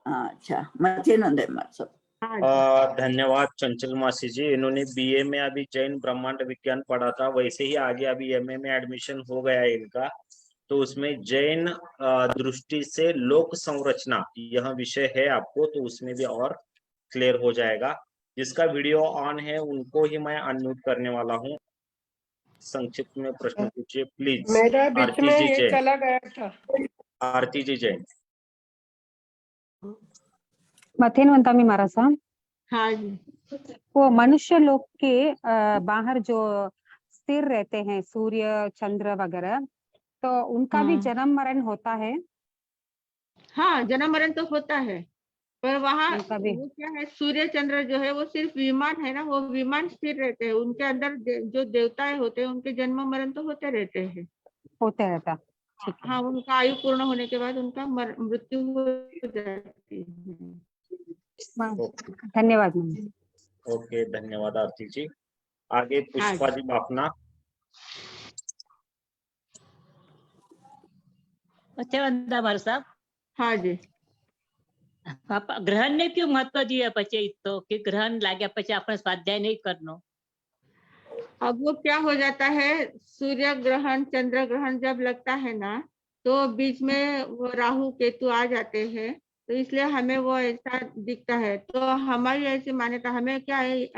अच्छा, मथे नंदे सब। हाँ जी। धन्यवाद चंचल मासी जी। इन्होंने बीए में अभी जैन ब्रह्मांड विज्ञान पढ़ा था, वैसे ही आगे अभी एमए में एडमिशन हो गया है इनका। तो उसमें जैन दृष्टि से लोक संरचना यह विषय है आपको, तो उसमें भी और क्लियर हो जाएगा। जिसका वीडियो ऑन है उनको ही मैं अनम्यूट करने वाला हूँ। संक्षिप्त में प्रश्न पूछिए प्लीज। मेरा बीच आरती में जी ये जैन, चला गया था। आरती जी जैन। मथेनवंता में मारा सा। हाँ जी। वो मनुष्य लोग के बाहर जो स्थिर रहते हैं, सूर्य चंद्र वगैरह, तो उनका भी जन्म मरण होता है। हाँ, जन्म मरण तो होता है, पर वहाँ उनका भी वो क्या है, सूर्य चंद्र जो है वो सिर्फ विमान है ना, वो विमान स्थिर रहते हैं, उनके अंदर जो देवताएं होते हैं उनके जन्म मरण तो होते रहते हैं। होते रहता। ठीक है, हाँ, उनका आयु पूर्ण होने के बाद उनका मृत्यु हो जाती है। धन्यवाद मैम। ओके, धन्यवाद आरती जी। आगे हाँ पुष्पा जी। जी बापना। मथेवंता साहब। हाँ जी। ग्रहण ने क्यों महत्व दिया पचे तो कि ग्रहण लाग्या पचे આપણે સ્વાધ્યાય नहीं करनो? अब वो क्या हो जाता है, सूर्य ग्रहण चंद्र ग्रहण जब लगता है ना, तो बीच में वो राहु केतु आ जाते हैं, तो इसलिए हमें वो ऐसा दिखता है। तो हमारी ऐसी मान्यता, हमें क्या है,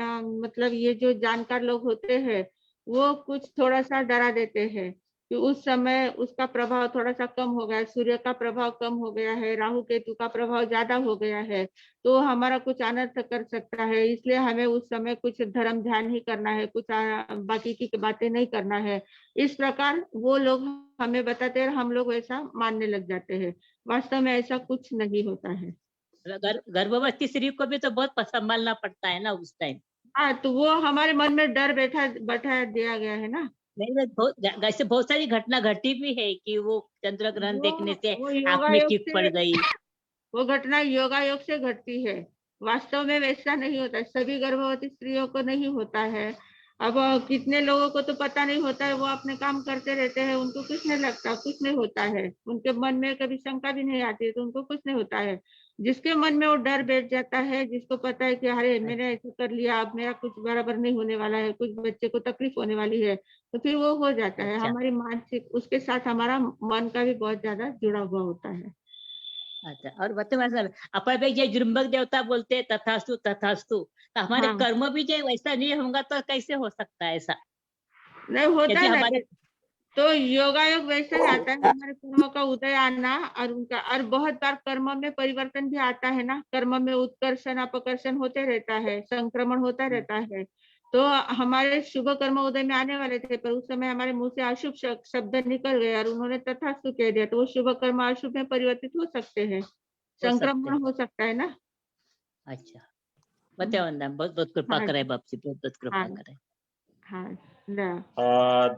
मतलब ये जो जानकार लोग होते हैं वो कुछ थोड़ा सा डरा देते हैं कि उस समय उसका प्रभाव थोड़ा सा कम हो गया है, सूर्य का प्रभाव कम हो गया है, राहु केतु का प्रभाव ज्यादा हो गया है, तो हमारा कुछ अनर्थ कर सकता है, इसलिए हमें उस समय कुछ धर्म ध्यान ही करना है, कुछ बाकी की बातें नहीं करना है। इस प्रकार वो लोग हमें बताते हैं, हम लोग वैसा मानने लग जाते हैं। वास्तव में ऐसा कुछ नहीं होता है। गर्भवती स्त्री को भी तो बहुत संभालना पड़ता है ना उस टाइम। हाँ, तो वो हमारे मन में डर बैठा दिया गया है ना, नहीं, ऐसे बहुत सारी घटना घटी भी है कि वो चंद्र ग्रहण देखने से वो आंख में चिप पड़ गई। वो घटना योगायोग से घटती है, वास्तव में वैसा नहीं होता है। सभी गर्भवती स्त्रियों को नहीं होता है। अब कितने लोगों को तो पता नहीं होता है, वो अपने काम करते रहते हैं, उनको कुछ नहीं लगता, कुछ नहीं होता है, उनके मन में कभी शंका भी नहीं आती है, तो उनको कुछ नहीं होता है। जिसके मन में वो डर बैठ जाता है, जिसको पता है कि अरे मैंने ऐसा कर लिया, अब मेरा कुछ बराबर नहीं होने वाला है, कुछ बच्चे को तकलीफ होने वाली है, तो फिर वो हो जाता है। अच्छा। हमारी मानसिक, उसके साथ हमारा मन का भी बहुत ज्यादा जुड़ा हुआ होता है। अच्छा, और बताओ सर, अपन पे जो जृंभक देवता बोलते हैं तथास्तु तथास्तु, तो हमारे हाँ। कर्म भी जो वैसा नहीं होगा तो कैसे हो सकता है ऐसा? नहीं होता यदि है ना, हमारे तो योगायोग वैसे ही आता है, हमारे कर्मों का उदय आना और उनका, और बहुत बार कर्म में परिवर्तन भी आता है ना, कर्म में उत्कर्षण अपकर्षण होते रहता है, संक्रमण होता रहता है। तो हमारे शुभ कर्म उदय में आने वाले थे, पर उस समय हमारे मुंह से अशुभ शब्द निकल गए और उन्होंने तथास्तु कह दिया, तो वो शुभ कर्म अशुभ में परिवर्तित हो सकते हैं, संक्रमण हो सकता है ना। अच्छा, बताओ ना, बहुत बहुत कृपा हाँ करे बाप जी, बहुत बहुत कृपा हाँ करे। हाँ ना।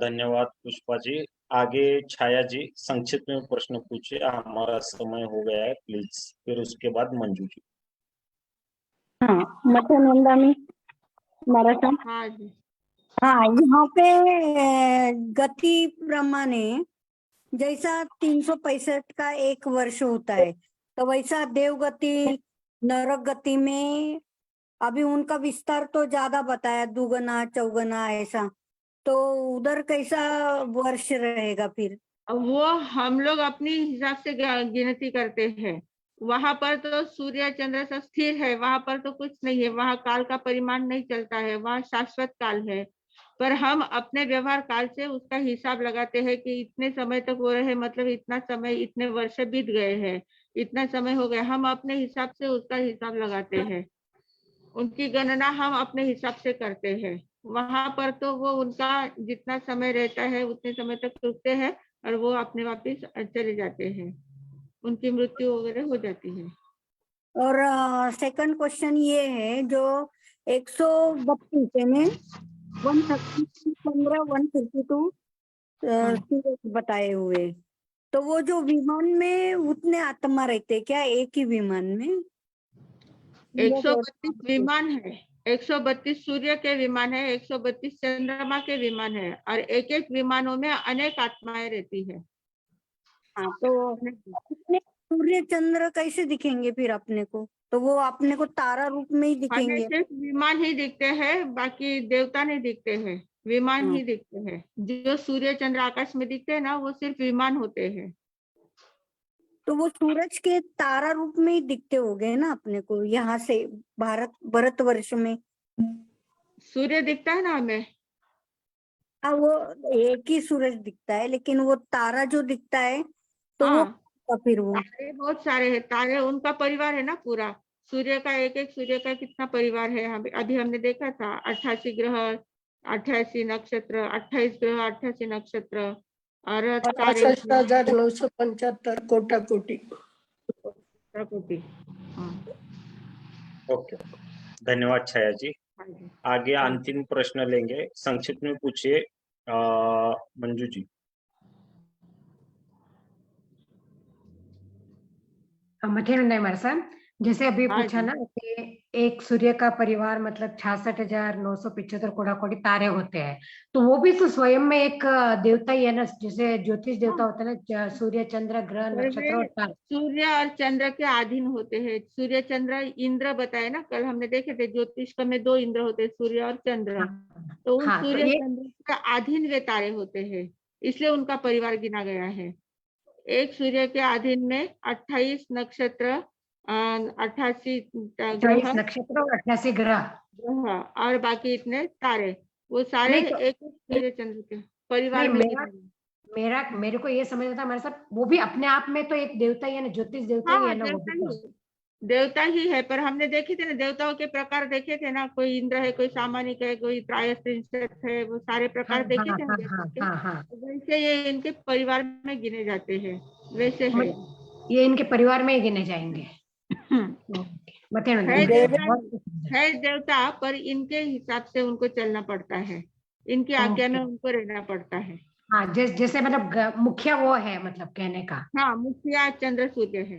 धन्यवाद पुष्पा जी। आगे छाया जी संक्षिप्त में प्रश्न पूछिए, हमारा समय हो गया है प्लीज। फिर उसके बाद मंजू जी। हाँ, मत्स्यानंदानी मैराथन। हाँ जी। हाँ, यहाँ पे गति प्रमाणे जैसा 365 का एक वर्ष होता है, तो वैसा देवगति नरक गति में अभी उनका विस्तार तो ज्यादा बताया, दुगना चौगुना ऐसा, तो उधर कैसा वर्ष रहेगा फिर? वो हम लोग अपनी हिसाब से गिनती करते हैं। वहां पर तो सूर्य चंद्र सब स्थिर है, वहां पर तो कुछ नहीं है, वहां काल का परिमाण नहीं चलता है, वहां शाश्वत काल है। पर हम अपने व्यवहार काल से उसका हिसाब लगाते हैं कि इतने समय तक वो रहे, मतलब इतना समय, इतने वर्ष बीत गए हैं, इतना समय हो गया, हम अपने हिसाब से उसका हिसाब लगाते हैं। उनकी गणना हम अपने हिसाब से करते हैं। वहां पर तो वो उनका जितना समय रहता है उतने समय तक रुकते हैं और वो अपने वापिस चले जाते हैं, उनकी मृत्यु वगैरह हो जाती है। और सेकंड क्वेश्चन ये है, जो 132 यानी 132 सूरज बताए हुए, तो वो जो विमान में उतने आत्मा रहते क्या एक ही विमान में? 132 विमान है, 132 सूर्य के विमान है, 132 चंद्रमा के विमान है, और एक एक विमानों में अनेक आत्माएं रहती है। हाँ, तो अपने सूर्य चंद्र कैसे दिखेंगे फिर अपने को? तो वो अपने को तारा रूप में ही हमें दिखेंगे? सिर्फ विमान ही दिखते हैं, बाकी देवता नहीं दिखते हैं, विमान ही दिखते हैं। जो सूर्य चंद्र आकाश में दिखते हैं ना, वो सिर्फ विमान होते हैं। तो वो सूरज के तारा रूप में ही दिखते होंगे ना अपने को, यहाँ से भारतवर्ष में? सूर्य दिखता है ना हमें। हाँ, वो एक ही सूरज दिखता है, लेकिन वो तारा जो दिखता है तो वो फिर वो तारे बहुत सारे हैं, तारे उनका परिवार है ना पूरा। सूर्य का एक एक सूर्य का कितना परिवार है, अभी हमने देखा था 88 ग्रह, 88 नक्षत्र, 28 ग्रह, 88 नक्षत्र, और तारे 62,975 कोटा कोटि। ओके, धन्यवाद छाया जी। आगे अंतिम प्रश्न लेंगे, संक्षिप्त में पूछिए मंजू जी। मथेरन हमारे साथ जैसे अभी पूछा ना कि एक सूर्य का परिवार मतलब 66,975 कोड़ा-कोटी तारे होते हैं, तो वो भी तो स्वयं में एक देवता ही है ना, जैसे ज्योतिष देवता होता है ना, सूर्य चंद्र ग्रह नक्षत्र और तारे। सूर्य और चंद्र के अधीन होते हैं। सूर्य चंद्र इंद्र बताए ना, कल हमने देखे थे ज्योतिष का में 2 इंद्र होते हैं, सूर्य और चंद्र। तो उन सूर्य चंद्र के अधीन वे तारे होते हैं, इसलिए उनका परिवार गिना गया है। एक सूर्य के अधीन में 28 नक्षत्र, 88 ग्रह, नक्षत्र और 88 ग्रह, और बाकी इतने तारे, वो सारे एक सूर्य चंद्र के परिवार में। मेरे को ये समझना था हमारे साथ, वो भी अपने आप में तो एक देवता ही है ना, ज्योतिष देवता ही है ना, देवता ही है। पर हमने देखे थे ना, देवताओं के प्रकार देखे थे ना, कोई इंद्र है, कोई सामानिक है, कोई त्रायस्त्रिंशत है, वो सारे प्रकार देखे थे ना। वैसे ये इनके परिवार में गिने जाते हैं, वैसे है ये इनके परिवार में ही गिने जाएंगे। है देवता, पर इनके हिसाब से उनको चलना पड़ता है। इनकी आज्ञा में ओके। उनको रहना पड़ता है। हाँ, जैसे मतलब मुखिया वो है, मतलब कहने का। हाँ, मुखिया चंद्र सूर्य है।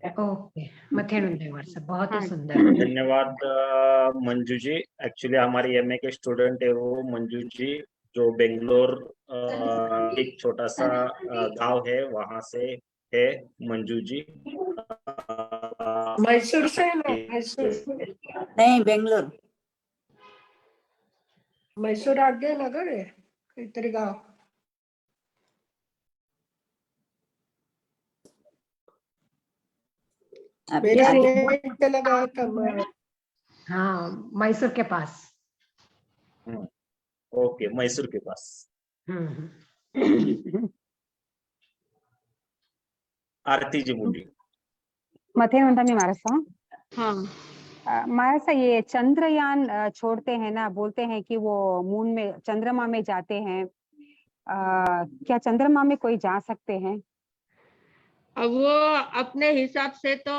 ओके, मथेनुंडे वर्ष, बहुत ही हाँ। सुंदर। धन्यवाद मंजू जी। एक्चुअली हमारे एमए के स्टूडेंट है वो मंजू जी, जो बेंगलोर एक छोटा सा गांव है वहां से है मंजू जी। मैसूर से है ना? मैसूर नहीं, बेंगलोर। मैसूर आगे नगर है काहीतरी गाव. मेरा नेट चला गया था हाँ, मैसूर के पास। ओके, मैसूर के पास। आरती जी बोलिए। मथेनुंडा में मारसा। हाँ, मारसा, ये चंद्रयान छोड़ते हैं ना, बोलते हैं कि वो मून में, चंद्रमा में जाते हैं। क्या चंद्रमा में कोई जा सकते हैं? अब वो अपने हिसाब से तो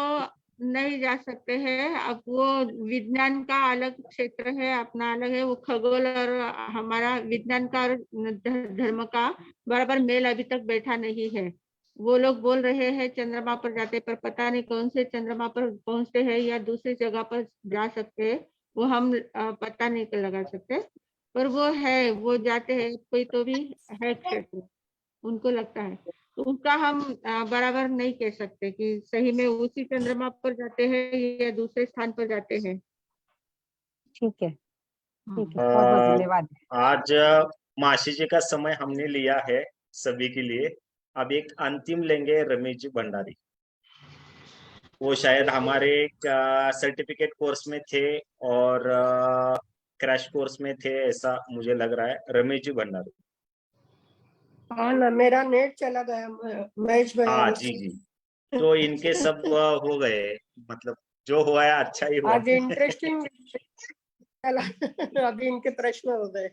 नहीं जा सकते हैं। अब वो विज्ञान का अलग क्षेत्र है, अपना अलग है। वो खगोल और हमारा विज्ञान का और धर्म का बराबर मेल अभी तक बैठा नहीं है। वो लोग बोल रहे हैं चंद्रमा पर जाते, पर पता नहीं कौन से चंद्रमा पर पहुंचते हैं या दूसरी जगह पर जा सकते हैं, वो हम पता नहीं लगा सकते। पर वो है, वो जाते हैं, कोई तो भी है क्षेत्र, उनको लगता है। तो उनका हम बराबर नहीं कह सकते कि सही में उसी चंद्रमा पर जाते हैं या दूसरे स्थान पर जाते हैं। ठीक है, ठीक है, बहुत बहुत धन्यवाद। आज मासी जी का समय हमने लिया है सभी के लिए। अब एक अंतिम लेंगे रमेश जी भंडारी। वो शायद हमारे सर्टिफिकेट कोर्स में थे और क्रैश कोर्स में थे, ऐसा मुझे लग रहा है। रमेश जी भंडारी। हाँ ना, मेरा नेट चला गया मैच हाँ गया. जी जी। तो इनके सब हो गए, मतलब जो हुआ है अच्छा ही हुआ। आज इंटरेस्टिंग चला. अभी इनके प्रश्न हो गए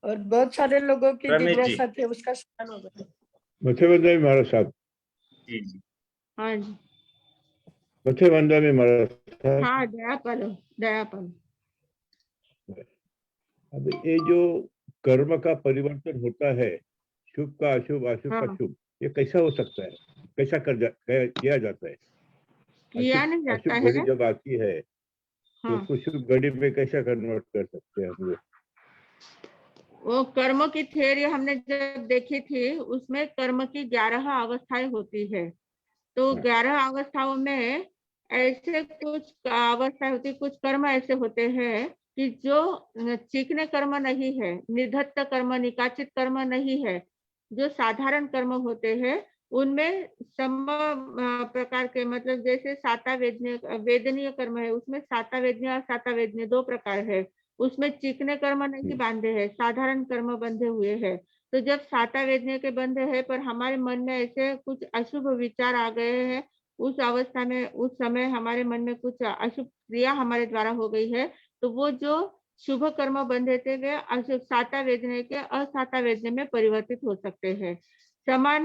और बहुत सारे लोगों की रमेश जी। जिज्ञासा थी, उसका समाधान हो गया. मथेवंदा में महाराज साहब। जी जी। हाँ जी। मथेवंदा में महाराज साहब। हाँ, दयापल। अब ये जो कर्म का परिवर्तन होता है, शुभ का अशुभ, अशुभ का हाँ। शुभ, ये कैसा हो सकता है? कैसा किया जाता है? किया नहीं जाता अशुभ घड़ी है। जब आती है तो हाँ, उसको शुभ घड़ी में कैसा कन्वर्ट कर सकते हैं हम लोग? वो कर्म की थ्योरी हमने जब देखी थी, उसमें कर्म की 11 अवस्थाएं होती है। तो 11 अवस्थाओं में ऐसे कुछ अवस्थाएं होती, कुछ कर्म ऐसे होते हैं कि जो चिकने कर्म नहीं है, निधत्त कर्म, निकाचित कर्म नहीं है, जो साधारण कर्म होते हैं, उनमें सम प्रकार के, मतलब जैसे वेदनीय कर्म है, उसमें सातावेदनीय और सातावेदनीय 2 प्रकार है। उसमें चिकने कर्म नहीं बांधे हैं, साधारण कर्म बंधे हुए हैं। तो जब सातावेदनीय के बंधे हैं, पर हमारे मन में ऐसे कुछ अशुभ विचार आ गए हैं, उस अवस्था में, उस समय हमारे मन में कुछ अशुभ क्रिया हमारे द्वारा हो गई है, तो वो जो शुभ कर्म बंधे थे वे अशुभ सातावेदनीय के असातावेदनीय में परिवर्तित हो सकते हैं। समान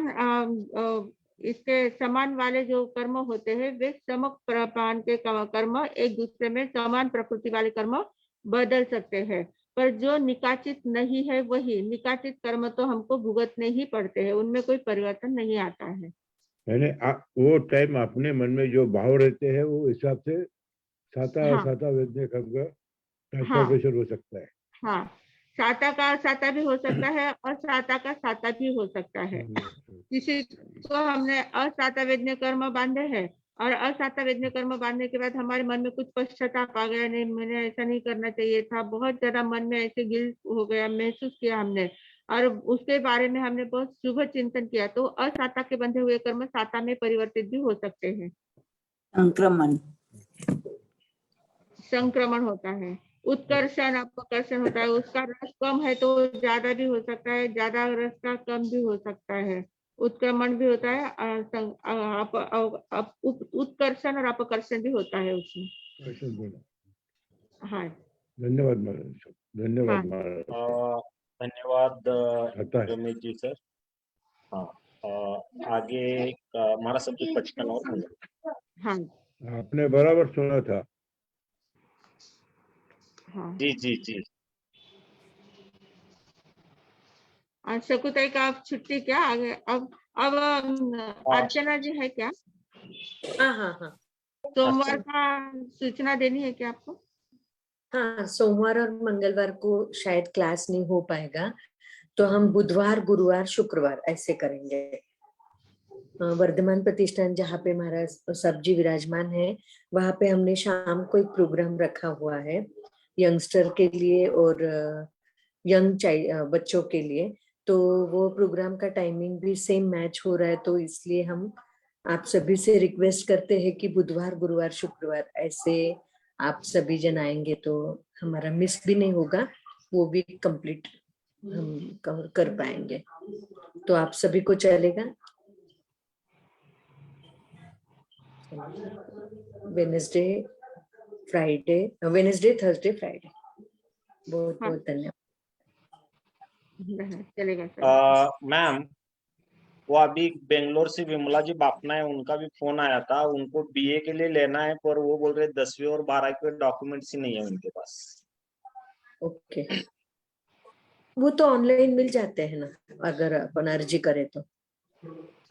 इसके समान वाले जो कर्म होते हैं, वे समप्रपान के कर्म एक दूसरे में समान प्रकृति वाले कर्म बदल सकते हैं। पर जो निकाचित नहीं है, वही निकाचित कर्म तो हमको भुगतने ही पड़ते हैं, उनमें कोई परिवर्तन नहीं आता है। यानी वो टाइम अपने मन में जो भाव रहते हैं वो हिसाब से साता वेदने का ट्रांसफॉर्मेशन हो सकता है। हाँ, साता का साता भी हो सकता है और साता का साता भी हो सकता है। किसी को हमने असाता वेदनीय कर्म बांधे हैं और असाता वेदनीय कर्म बांधने के बाद हमारे मन में कुछ पश्चाताप आ गया, नहीं मैंने ऐसा नहीं करना चाहिए था, बहुत ज्यादा मन में ऐसे गिल्ट हो गया, महसूस किया हमने, और उसके बारे में हमने बहुत शुभ चिंतन किया, तो असाता के बंधे हुए कर्म साता में परिवर्तित भी हो सकते हैं। संक्रमण होता है, उत्कर्षण अपकर्षण होता है। उसका रस कम है तो ज्यादा भी हो सकता है, ज्यादा रस का कम भी हो सकता है, उत्क्रमण भी होता है, उत्कर्षण और अपकर्षण भी होता है उसमें। हाँ, धन्यवाद महाराज, धन्यवाद हाँ। धन्यवाद रमेश जी सर। हाँ, आगे हमारा सब्जेक्ट 55 और। हाँ, आपने बराबर सुना था। हाँ। जी जी जी। आज शकुताई का आप छुट्टी क्या आगे अब अर्चना जी है क्या? हाँ हाँ हाँ सोमवार का सूचना देनी है क्या आपको? हाँ, सोमवार और मंगलवार को शायद क्लास नहीं हो पाएगा, तो हम बुधवार, गुरुवार, शुक्रवार ऐसे करेंगे। वर्धमान प्रतिष्ठान जहाँ पे हमारा सब जी विराजमान है, वहां पे हमने शाम को एक प्रोग्राम रखा हुआ है यंगस्टर के लिए और यंग चाइल्ड बच्चों के लिए। तो वो प्रोग्राम का टाइमिंग भी सेम मैच हो रहा है, तो इसलिए हम आप सभी से रिक्वेस्ट करते हैं कि बुधवार, गुरुवार, शुक्रवार ऐसे आप सभी जन आएंगे तो हमारा मिस भी नहीं होगा, वो भी कंप्लीट हम कवर कर पाएंगे। तो आप सभी को चलेगा? Wednesday, Friday, Wednesday, Thursday, Friday. बहुत बहुत धन्यवाद। चलेगा। मैम, वो अभी बेंगलोर से विमला जी बापना है, उनका भी फोन आया था, उनको बीए के लिए लेना है, पर वो बोल रहे 10वीं और 12वीं के डॉक्यूमेंट्स ही नहीं है उनके पास। ओके, वो तो ऑनलाइन मिल जाते हैं ना, अगर अपन अर्जी करें तो।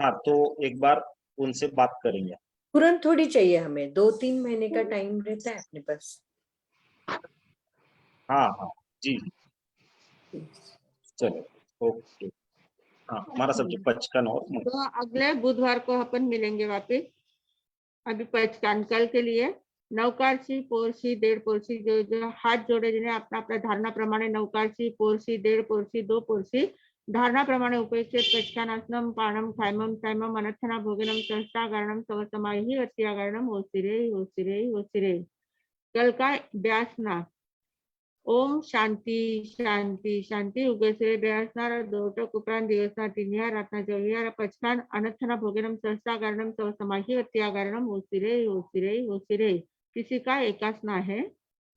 हाँ, तो एक बार उनसे बात करेंगे। तुरंत थोड़ी चाहिए हमें, 2-3 महीने का टाइम रहता है अपने पास। हाँ हाँ जी, चलो ओके। हाँ, हमारा सब्जेक्ट 55 और तो अगले बुधवार को अपन मिलेंगे वापिस। अभी 55 कल के लिए नवकारशी, पोरशी, देड़ पोरशी, जो हाथ जोड़े जिन्हें अपना अपना धारणा प्रमाणे नवकारशी, पोरशी, देड़ पोरशी, दो पोरशी धारणा प्रमाणे उपेक्षित 55 आसनम पाणम खायमम सायमम अनर्थना भोजनम संस्थागरणम सवसमाहि अत्यागरणम ओसिरे। कल का व्यासना ओम शांती शांती शांती उगेसरे व्यासनार दोटक उपरांत दिवसना तिन्या रातना चौविया 55 अनर्थना भोजनम संस्थागरणम सवसमाहि अत्यागरणम ओसिरे। किसी का एकासना है?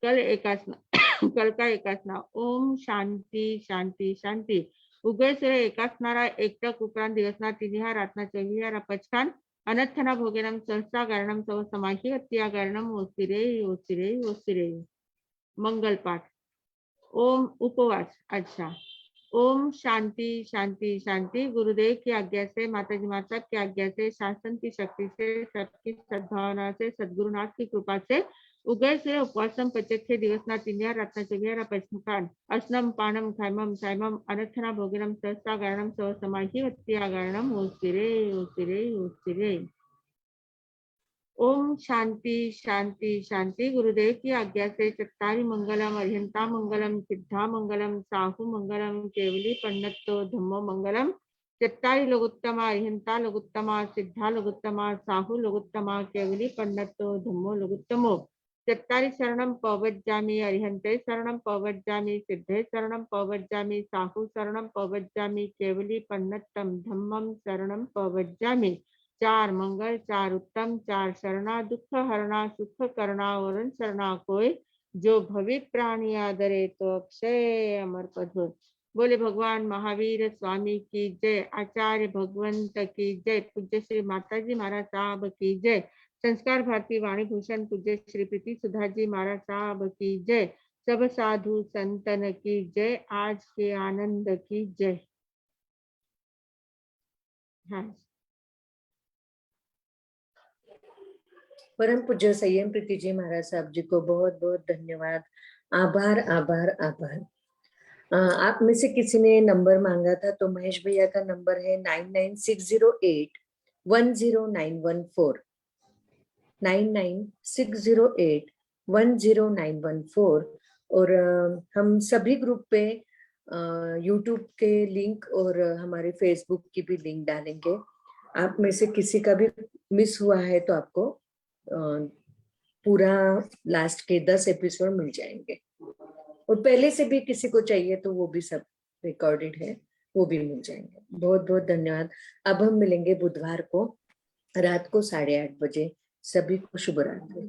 कल एकासना कल का एकासना ओम शांति शांति शांति उगेसरे एकासनारा एकटक उपरांत दिवसना तिन्या रातना चौविया 55 अनर्थना भोजनम संस्थागरणम सवसमाहि अत्यागरणम ओसिरे। मंगल पाठ ओम उपवास। अच्छा, ओम शांति शांति शांति गुरुदेव की आज्ञा से, माताजी माता की आज्ञा से, शासन की शक्ति से, सबकी सद्भावना से, सद्गुरुनाथ की कृपा से उगय से उपवासम 55 दिवसना तिन्या रातना चौविया 55 असनम पाणम खायमम सायमम अनर्थना भोजनम सहस्त्रागरणम सवसमाहि अत्यागरणम ओसिरे। ओम शांति शांति शांति गुरुदेव की आज्ञा से चत्तारी मंगलम, अर्यंता मंगलम, सिद्धा मंगलम, साहु मंगलम, केवली पंडितो धम्मो मंगलम। चत्तारी लघुत्तमा, अर्यंता लघुत्तमा, सिद्धा लघुत्तमा, साहु लघुत्तमा, केवली पंडितो धम्मो लघुत्तमो। चत्तारी शरणम पवज्जामि, अर्यंते शरणम पवज्जामि, सिद्धे शरणम पवज्जामि, साहु शरणम पवज्जामि, केवली पंडितम धम्मम शरणम पवज्जामि। 4 मंगल, 4 उत्तम, 4 शरणा, दुख हरणा, सुख करना, वरण शरणा कोई, जो भवि प्राणी आदरे तो अक्षय अमर पद हो। बोले भगवान महावीर स्वामी की जय, आचार्य भगवंत की जय, पूज्य श्री माताजी महाराज साहब की जय, संस्कार भारती वाणी भूषण पूज्य श्री प्रीति सुधा जी महाराज साहब की जय, सब साधु संतन की जय, आज के आनंद की जय। हाँ, परम पूज्य संयम प्रीति जी महाराज साहब जी को बहुत बहुत धन्यवाद, आभार आभार आभार। आप में से किसी ने नंबर मांगा था, तो महेश भैया का नंबर है 9960810914 9960810914। और हम सभी ग्रुप पे यूट्यूब के लिंक और हमारे फेसबुक की भी लिंक डालेंगे। आप में से किसी का भी मिस हुआ है तो आपको पूरा लास्ट के 10 एपिसोड मिल जाएंगे, और पहले से भी किसी को चाहिए तो वो भी सब रिकॉर्डेड है, वो भी मिल जाएंगे। बहुत बहुत धन्यवाद। अब हम मिलेंगे बुधवार को रात को 8:30 बजे। सभी को शुभ रात्रि।